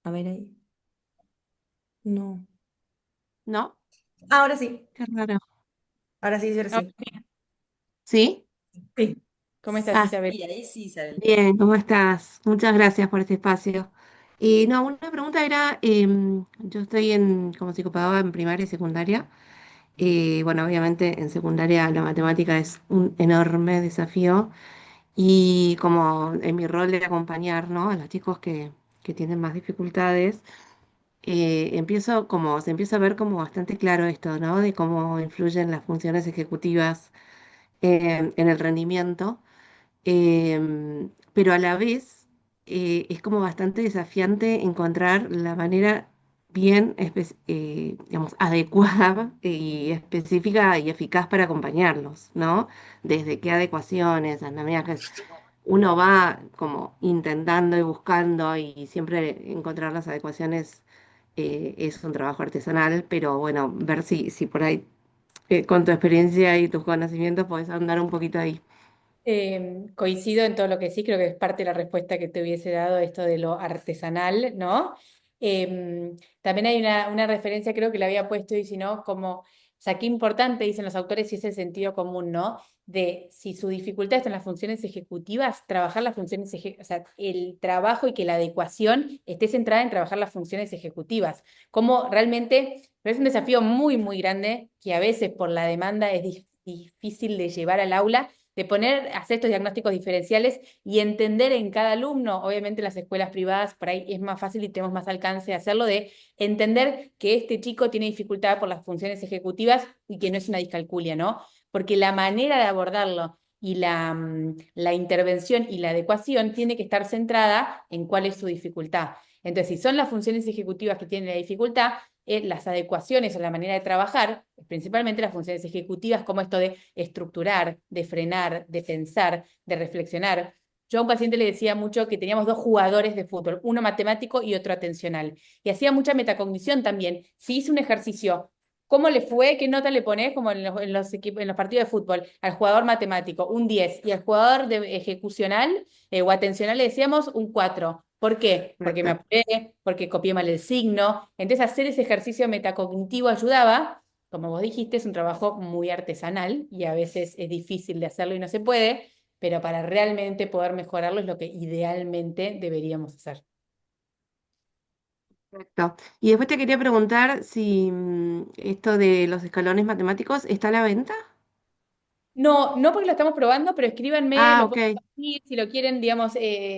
A ver ahí. No. ¿No? Ahora sí. Qué raro. Ahora sí, ahora Ah, sí. ¿Sí? Sí. ¿cómo estás, Ah, Isabel? Sí, ahí sí, Isabel. bien, ¿cómo estás? Muchas gracias por este espacio. No, una pregunta era, yo estoy como psicopedagoga en primaria y secundaria. Bueno, obviamente en secundaria la matemática es un enorme desafío y como en mi rol de acompañar, ¿no? A los chicos que tienen más dificultades, se empieza a ver como bastante claro esto, ¿no? De cómo influyen las funciones ejecutivas en el rendimiento. Pero a la vez es como bastante desafiante encontrar la manera bien, digamos, adecuada y específica y eficaz para acompañarlos, ¿no? Desde qué adecuaciones, a medida que uno va como intentando y buscando y siempre encontrar las adecuaciones es un trabajo artesanal, pero bueno, ver si por ahí con tu experiencia y tus conocimientos podés andar un poquito ahí. Coincido en todo lo que sí, creo que es parte de la respuesta que te hubiese dado esto de lo artesanal, ¿no? También hay una referencia, creo que la había puesto y si no, como, o sea, qué importante, dicen los autores, y es el sentido común, ¿no? De si su dificultad está en las funciones ejecutivas, trabajar las funciones, o sea, el trabajo y que la adecuación esté centrada en trabajar las funciones ejecutivas. Como realmente, pero es un desafío muy, muy grande que a veces por la demanda es difícil de llevar al aula de hacer estos diagnósticos diferenciales y entender en cada alumno, obviamente en las escuelas privadas por ahí es más fácil y tenemos más alcance de hacerlo, de entender que este chico tiene dificultad por las funciones ejecutivas y que no es una discalculia, ¿no? Porque la manera de abordarlo y la intervención y la adecuación tiene que estar centrada en cuál es su dificultad. Entonces, si son las funciones ejecutivas que tienen la dificultad, las adecuaciones o la manera de trabajar, principalmente las funciones ejecutivas, como esto de estructurar, de frenar, de pensar, de reflexionar. Yo a un paciente le decía mucho que teníamos dos jugadores de fútbol, uno matemático y otro atencional. Y hacía mucha metacognición también. Si hice un ejercicio, ¿cómo le fue? ¿Qué nota le pones? Como en los partidos de fútbol, al jugador matemático, un 10, y al jugador de ejecucional o atencional le decíamos un 4. ¿Por qué? Porque me Perfecto. apuré, porque copié mal el signo. Entonces, hacer ese ejercicio metacognitivo ayudaba. Como vos dijiste, es un trabajo muy artesanal y a veces es difícil de hacerlo y no se puede, pero para realmente poder mejorarlo es lo que idealmente deberíamos hacer. Perfecto. Y después te quería preguntar si esto de los escalones matemáticos está a la venta. No, no porque lo estamos probando, pero escríbanme, Ah, lo ok. pueden compartir, si lo quieren, digamos,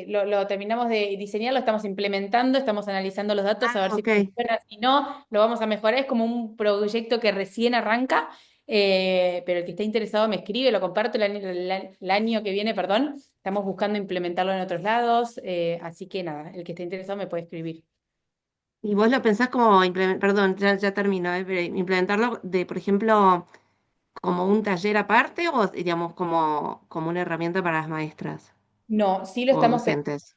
lo terminamos de diseñar, lo estamos implementando, estamos analizando los datos a ver Ah, si ok. funciona, si no, lo vamos a mejorar. Es como un proyecto que recién arranca, pero el que esté interesado me escribe, lo comparto el año que viene, perdón. Estamos buscando implementarlo en otros lados, así que nada, el que esté interesado me puede escribir. ¿Y vos lo pensás como perdón, ya termino, pero implementarlo de, por ejemplo, como un taller aparte o, digamos, como una herramienta para las maestras No, sí lo o estamos docentes?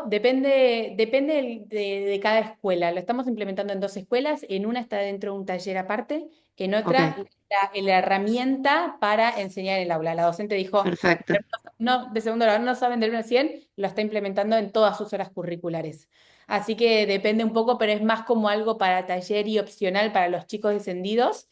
depende de cada escuela. Lo estamos implementando en dos escuelas. En una está dentro de un taller aparte, en Ok, otra la herramienta para enseñar en el aula. La docente dijo, perfecto. no, de segundo grado no saben del 1 al 100, lo está implementando en todas sus horas curriculares. Así que depende un poco, pero es más como algo para taller y opcional para los chicos descendidos,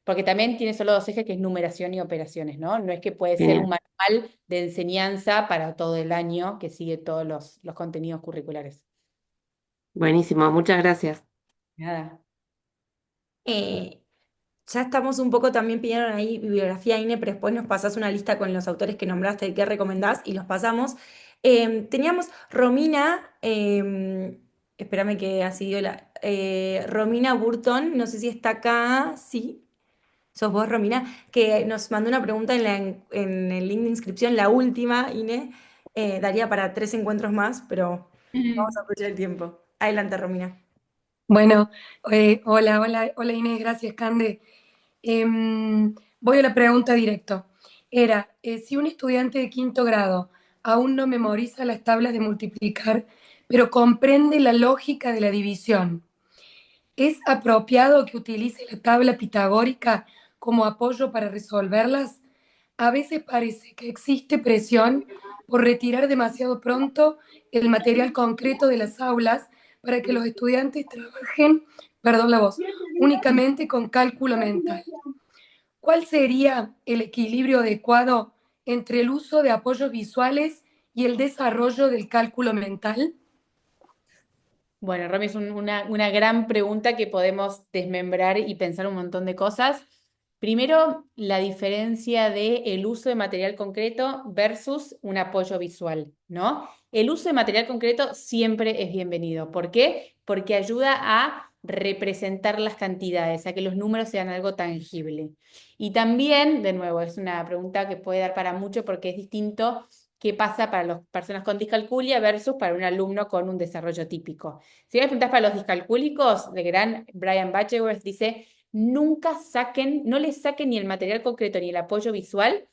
porque también tiene solo dos ejes, que es numeración y operaciones, ¿no? No es que puede ser un Genial. manual de enseñanza para todo el año que sigue todos los contenidos curriculares. Buenísimo, muchas gracias. Nada. Eh, Ya estamos un poco, también pidieron ahí bibliografía INE, pero después nos pasás una lista con los autores que nombraste y que recomendás y los pasamos. Teníamos Romina, espérame que así dio Romina Burton, no sé si está acá, sí, sos vos, Romina, que nos mandó una pregunta en el link de inscripción, la última, INE. Daría para tres encuentros más, pero vamos a aprovechar el tiempo. Adelante, Romina. Bueno, hola Inés, gracias, Cande. Voy a la pregunta directo. Era, si un estudiante de quinto grado aún no memoriza las tablas de multiplicar, pero comprende la lógica de la división, ¿es apropiado que utilice la tabla pitagórica como apoyo para resolverlas? A veces parece que existe presión por retirar demasiado pronto el material concreto de las aulas para que los estudiantes trabajen, perdón la voz, únicamente con cálculo mental. ¿Cuál sería el equilibrio adecuado entre el uso de apoyos visuales y el desarrollo del cálculo mental? Bueno, Romy, es una gran pregunta que podemos desmembrar y pensar un montón de cosas. Primero, la diferencia de el uso de material concreto versus un apoyo visual, ¿no? El uso de material concreto siempre es bienvenido. ¿Por qué? Porque ayuda a representar las cantidades, a que los números sean algo tangible. Y también, de nuevo, es una pregunta que puede dar para mucho porque es distinto qué pasa para las personas con discalculia versus para un alumno con un desarrollo típico. Si me preguntás para los discalcúlicos, el gran Brian Butterworth dice, nunca saquen, no les saquen ni el material concreto ni el apoyo visual,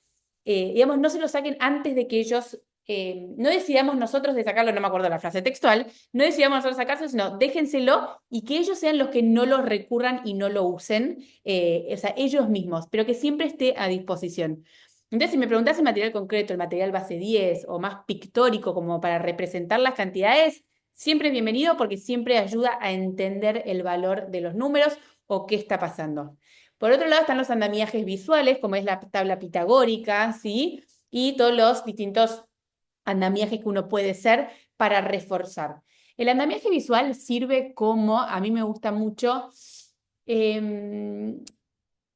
digamos, no se lo saquen antes de que ellos, no decidamos nosotros de sacarlo, no me acuerdo la frase textual, no decidamos nosotros sacárselo, sino déjenselo y que ellos sean los que no lo recurran y no lo usen, o sea, ellos mismos, pero que siempre esté a disposición. Entonces, si me preguntás el material concreto, el material base 10 o más pictórico como para representar las cantidades, siempre es bienvenido porque siempre ayuda a entender el valor de los números o qué está pasando. Por otro lado están los andamiajes visuales, como es la tabla pitagórica, ¿sí? Y todos los distintos andamiajes que uno puede hacer para reforzar. El andamiaje visual sirve como, a mí me gusta mucho,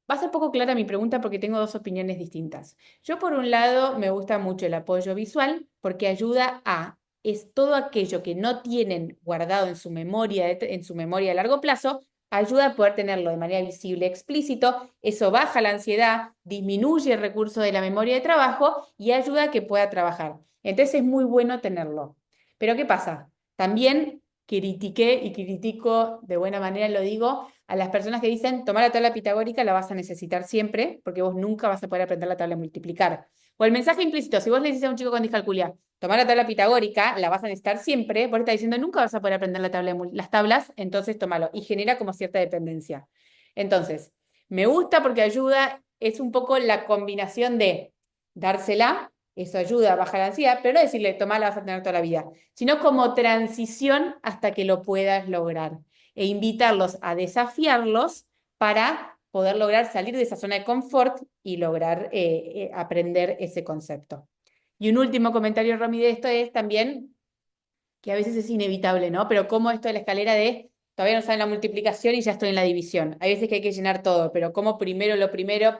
va a ser poco clara mi pregunta porque tengo dos opiniones distintas. Yo, por un lado, me gusta mucho el apoyo visual porque ayuda a, es todo aquello que no tienen guardado en su memoria a largo plazo, ayuda a poder tenerlo de manera visible, explícito, eso baja la ansiedad, disminuye el recurso de la memoria de trabajo y ayuda a que pueda trabajar. Entonces es muy bueno tenerlo. Pero ¿qué pasa? También critiqué y critico, de buena manera lo digo, a las personas que dicen, tomar la tabla pitagórica la vas a necesitar siempre, porque vos nunca vas a poder aprender la tabla de multiplicar. O el mensaje implícito, si vos le dices a un chico con discalculia, tomar la tabla pitagórica, la vas a necesitar siempre, vos le estás diciendo, nunca vas a poder aprender las tablas, entonces tómalo. Y genera como cierta dependencia. Entonces, me gusta porque ayuda, es un poco la combinación de dársela, eso ayuda a bajar la ansiedad, pero no decirle, tomá, la vas a tener toda la vida, sino como transición hasta que lo puedas lograr e invitarlos a desafiarlos para poder lograr salir de esa zona de confort y lograr aprender ese concepto. Y un último comentario, Romy, de esto es también que a veces es inevitable, ¿no? Pero cómo esto de la escalera de todavía no saben la multiplicación y ya estoy en la división. Hay veces que hay que llenar todo, pero cómo primero lo primero,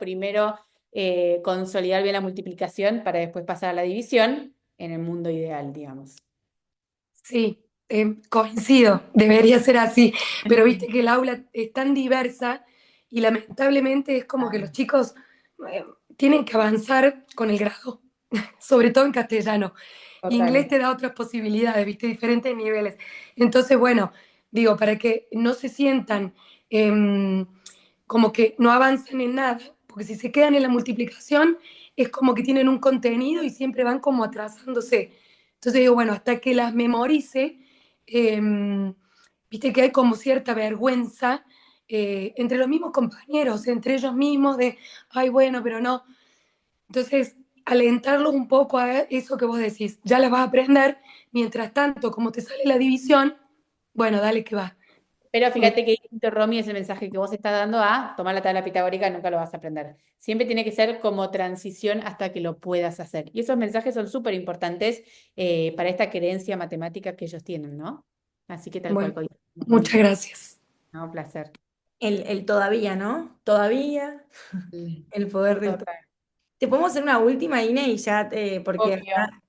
consolidar bien la multiplicación para después pasar a la división en el mundo ideal, digamos. Sí, coincido, debería ser así, pero viste que el aula es tan diversa y lamentablemente es como que los chicos eh, tienen que avanzar con el grado, sobre todo en castellano. Inglés te da otras posibilidades, viste, diferentes niveles. Entonces, bueno, digo, para que no se sientan como que no avanzan en nada, porque si se quedan en la multiplicación es como que tienen un contenido y siempre van como atrasándose. Entonces digo, bueno, hasta que las memorice, viste que hay como cierta vergüenza entre los mismos compañeros, entre ellos mismos, de, ay, bueno, pero no. Entonces, alentarlos un poco a eso que vos decís, ya las vas a aprender, mientras tanto, como te sale la división, bueno, dale que va. Pero fíjate que distinto, Romy, es el mensaje que vos estás dando a tomar la tabla pitagórica, nunca lo vas a aprender. Siempre tiene que ser como transición hasta que lo puedas hacer. Y esos mensajes son súper importantes para esta creencia matemática que ellos tienen, ¿no? Así que tal Bueno, cual. muchas gracias. No, un placer. El todavía, ¿no? Todavía, el poder del... Total. Te podemos hacer una última, Ine, y ya, porque Obvio. acá,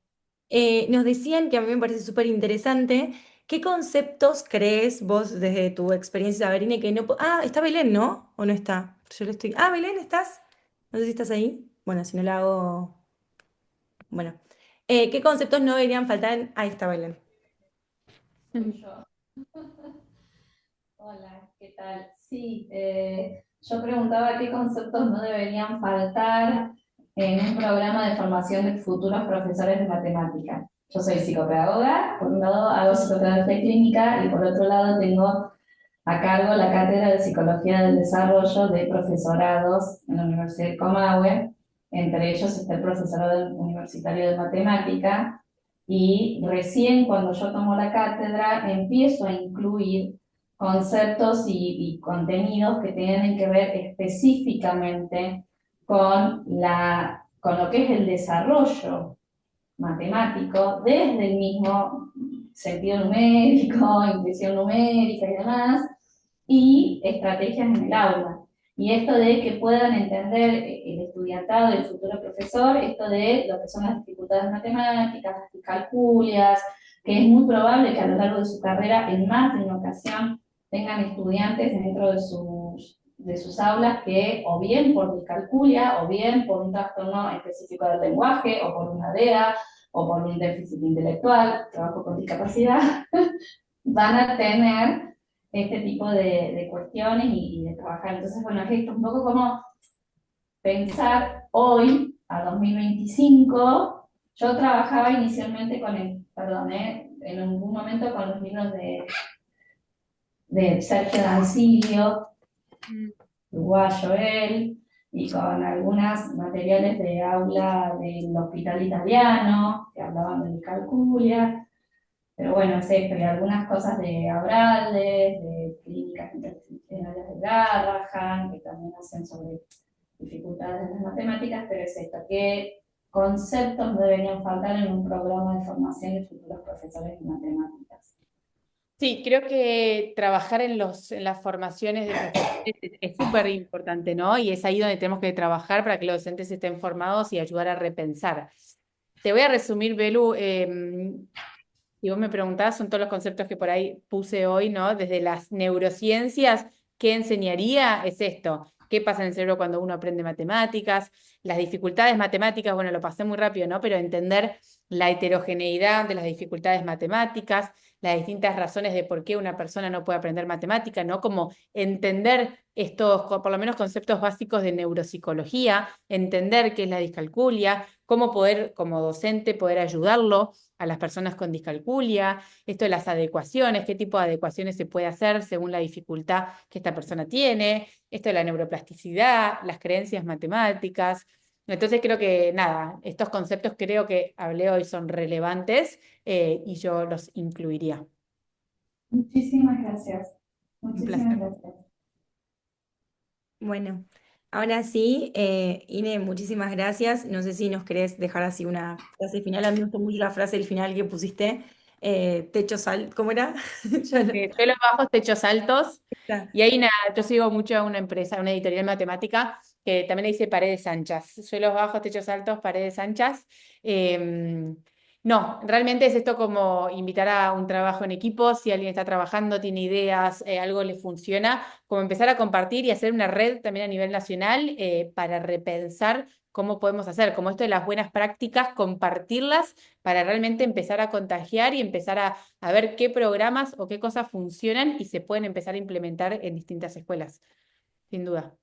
nos decían que a mí me parece súper interesante, ¿qué conceptos crees vos desde tu experiencia, saber, Ine, que no... Ah, está Belén, ¿no? ¿O no está? Yo le estoy... Ah, Belén, ¿estás? No sé si estás ahí. Bueno, si no la hago... Bueno. ¿Qué conceptos no deberían faltar en... Ahí está Belén. Soy yo. Hola, ¿qué tal? Sí, yo preguntaba qué conceptos no deberían faltar en un programa de formación de futuros profesores de matemática. Yo soy psicopedagoga, por un lado hago psicopedagogía clínica y por otro lado tengo a cargo la cátedra de Psicología del Desarrollo de profesorados en la Universidad de Comahue. Entre ellos está el profesorado universitario de matemática, y recién cuando yo tomo la cátedra empiezo a incluir conceptos y contenidos que tienen que ver específicamente con lo que es el desarrollo matemático, desde el mismo sentido numérico, intuición numérica y demás, y estrategias en el aula. Y esto de que puedan entender el estudiantado y el futuro profesor, esto de lo que son las dificultades matemáticas, las discalculias, que es muy probable que a lo largo de su carrera, en más de una ocasión, tengan estudiantes dentro de sus aulas que o bien por discalculia, o bien por un trastorno específico del lenguaje, o por una DEA, o por un déficit intelectual, trabajo con discapacidad, van a tener este tipo de cuestiones y de trabajar. Entonces, bueno, es esto un poco como pensar hoy, a 2025, yo trabajaba inicialmente con en algún momento con los libros de Sergio Dancilio, uruguayo él, y con algunos materiales de aula del hospital italiano, que hablaban de discalculia, pero bueno, es esto, y algunas cosas de Abraldes, de clínicas interdisciplinarias de Garrahan, que también hacen sobre dificultades en las matemáticas, pero es esto, ¿qué conceptos no deberían faltar en un programa de formación de futuros profesores de matemáticas? Sí, creo que trabajar en las formaciones de profesores es súper importante, ¿no? Y es ahí donde tenemos que trabajar para que los docentes estén formados y ayudar a repensar. Te voy a resumir, Belu, si vos me preguntás, son todos los conceptos que por ahí puse hoy, ¿no? Desde las neurociencias, ¿qué enseñaría? Es esto. ¿Qué pasa en el cerebro cuando uno aprende matemáticas? Las dificultades matemáticas, bueno, lo pasé muy rápido, ¿no? Pero entender la heterogeneidad de las dificultades matemáticas, las distintas razones de por qué una persona no puede aprender matemática, ¿no? Como entender estos, por lo menos conceptos básicos de neuropsicología, entender qué es la discalculia, cómo poder, como docente, poder ayudarlo a las personas con discalculia, esto de las adecuaciones, qué tipo de adecuaciones se puede hacer según la dificultad que esta persona tiene, esto de la neuroplasticidad, las creencias matemáticas. Entonces creo que, nada, estos conceptos creo que hablé hoy son relevantes y yo los incluiría. Muchísimas gracias. Un Muchísimas placer. gracias. Bueno, ahora sí, Ine, muchísimas gracias. No sé si nos querés dejar así una frase final. A mí me gustó mucho la frase del final que pusiste. ¿Cómo era? Yo no- Suelos bajos, techos altos. Está. Y hay yo sigo mucho a una empresa, una editorial matemática, que también le dice paredes anchas. Suelos bajos, techos altos, paredes anchas. No, realmente es esto como invitar a un trabajo en equipo, si alguien está trabajando, tiene ideas, algo le funciona, como empezar a compartir y hacer una red también a nivel nacional para repensar cómo podemos hacer, como esto de las buenas prácticas, compartirlas para realmente empezar a contagiar y empezar a ver qué programas o qué cosas funcionan y se pueden empezar a implementar en distintas escuelas, sin duda.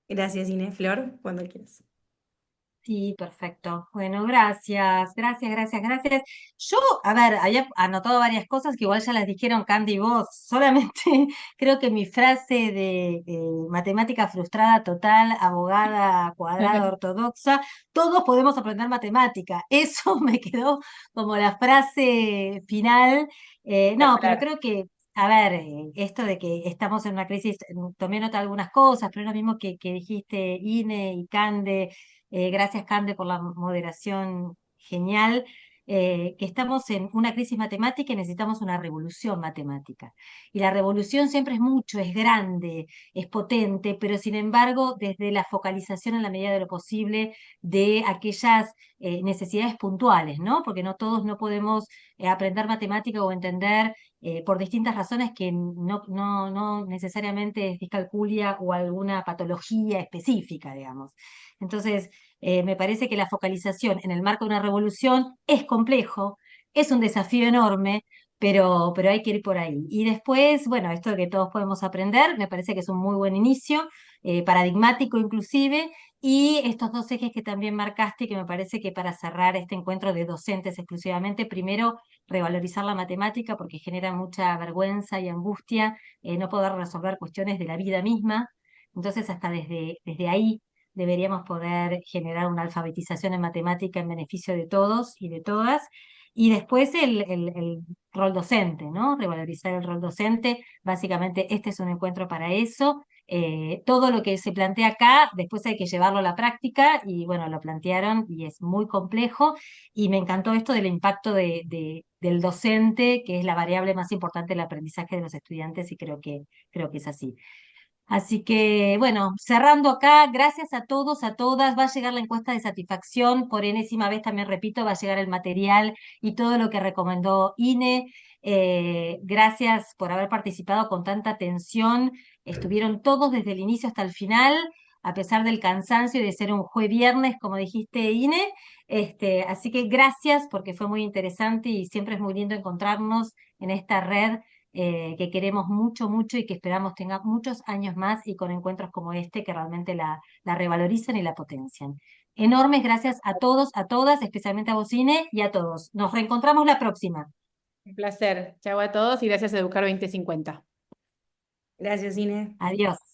Gracias, Ine. Flor, cuando quieras. Sí, perfecto. Bueno, gracias, gracias, gracias, gracias. Yo, a ver, había anotado varias cosas que igual ya las dijeron Candy y vos. Solamente creo que mi frase de matemática frustrada total, abogada cuadrada ortodoxa, todos podemos aprender matemática. Eso me quedó como la frase final. No, pero Espectacular. creo que, a ver, esto de que estamos en una crisis, tomé nota de algunas cosas, pero es lo mismo que dijiste Ine y Cande. Gracias, Cande, por la moderación genial. Que estamos en una crisis matemática y necesitamos una revolución matemática. Y la revolución siempre es mucho, es grande, es potente, pero sin embargo, desde la focalización en la medida de lo posible de aquellas necesidades puntuales, ¿no? Porque no todos no podemos aprender matemática o entender por distintas razones que no necesariamente es discalculia o alguna patología específica, digamos. Entonces, me parece que la focalización en el marco de una revolución es complejo, es un desafío enorme, pero hay que ir por ahí. Y después, bueno, esto de que todos podemos aprender, me parece que es un muy buen inicio, paradigmático inclusive, y estos dos ejes que también marcaste, que me parece que para cerrar este encuentro de docentes exclusivamente, primero, revalorizar la matemática porque genera mucha vergüenza y angustia no poder resolver cuestiones de la vida misma. Entonces, hasta desde ahí deberíamos poder generar una alfabetización en matemática en beneficio de todos y de todas. Y después el rol docente, ¿no? Revalorizar el rol docente. Básicamente, este es un encuentro para eso. todo lo que se plantea acá, después hay que llevarlo a la práctica y bueno, lo plantearon y es muy complejo y me encantó esto del impacto del docente, que es la variable más importante del aprendizaje de los estudiantes y creo que es así. Así que, bueno, cerrando acá, gracias a todos, a todas. Va a llegar la encuesta de satisfacción. Por enésima vez también repito, va a llegar el material y todo lo que recomendó INE. Gracias por haber participado con tanta atención. Estuvieron todos desde el inicio hasta el final, a pesar del cansancio y de ser un viernes, como dijiste, INE. Así que gracias porque fue muy interesante y siempre es muy lindo encontrarnos en esta red que queremos mucho, mucho y que esperamos tenga muchos años más y con encuentros como este que realmente la revalorizan y la potencian. Enormes gracias a todos, a todas, especialmente a vos, Ine, y a todos. Nos reencontramos la próxima. Un placer. Chau a todos y gracias a Educar 2050. Gracias, Inés. Adiós.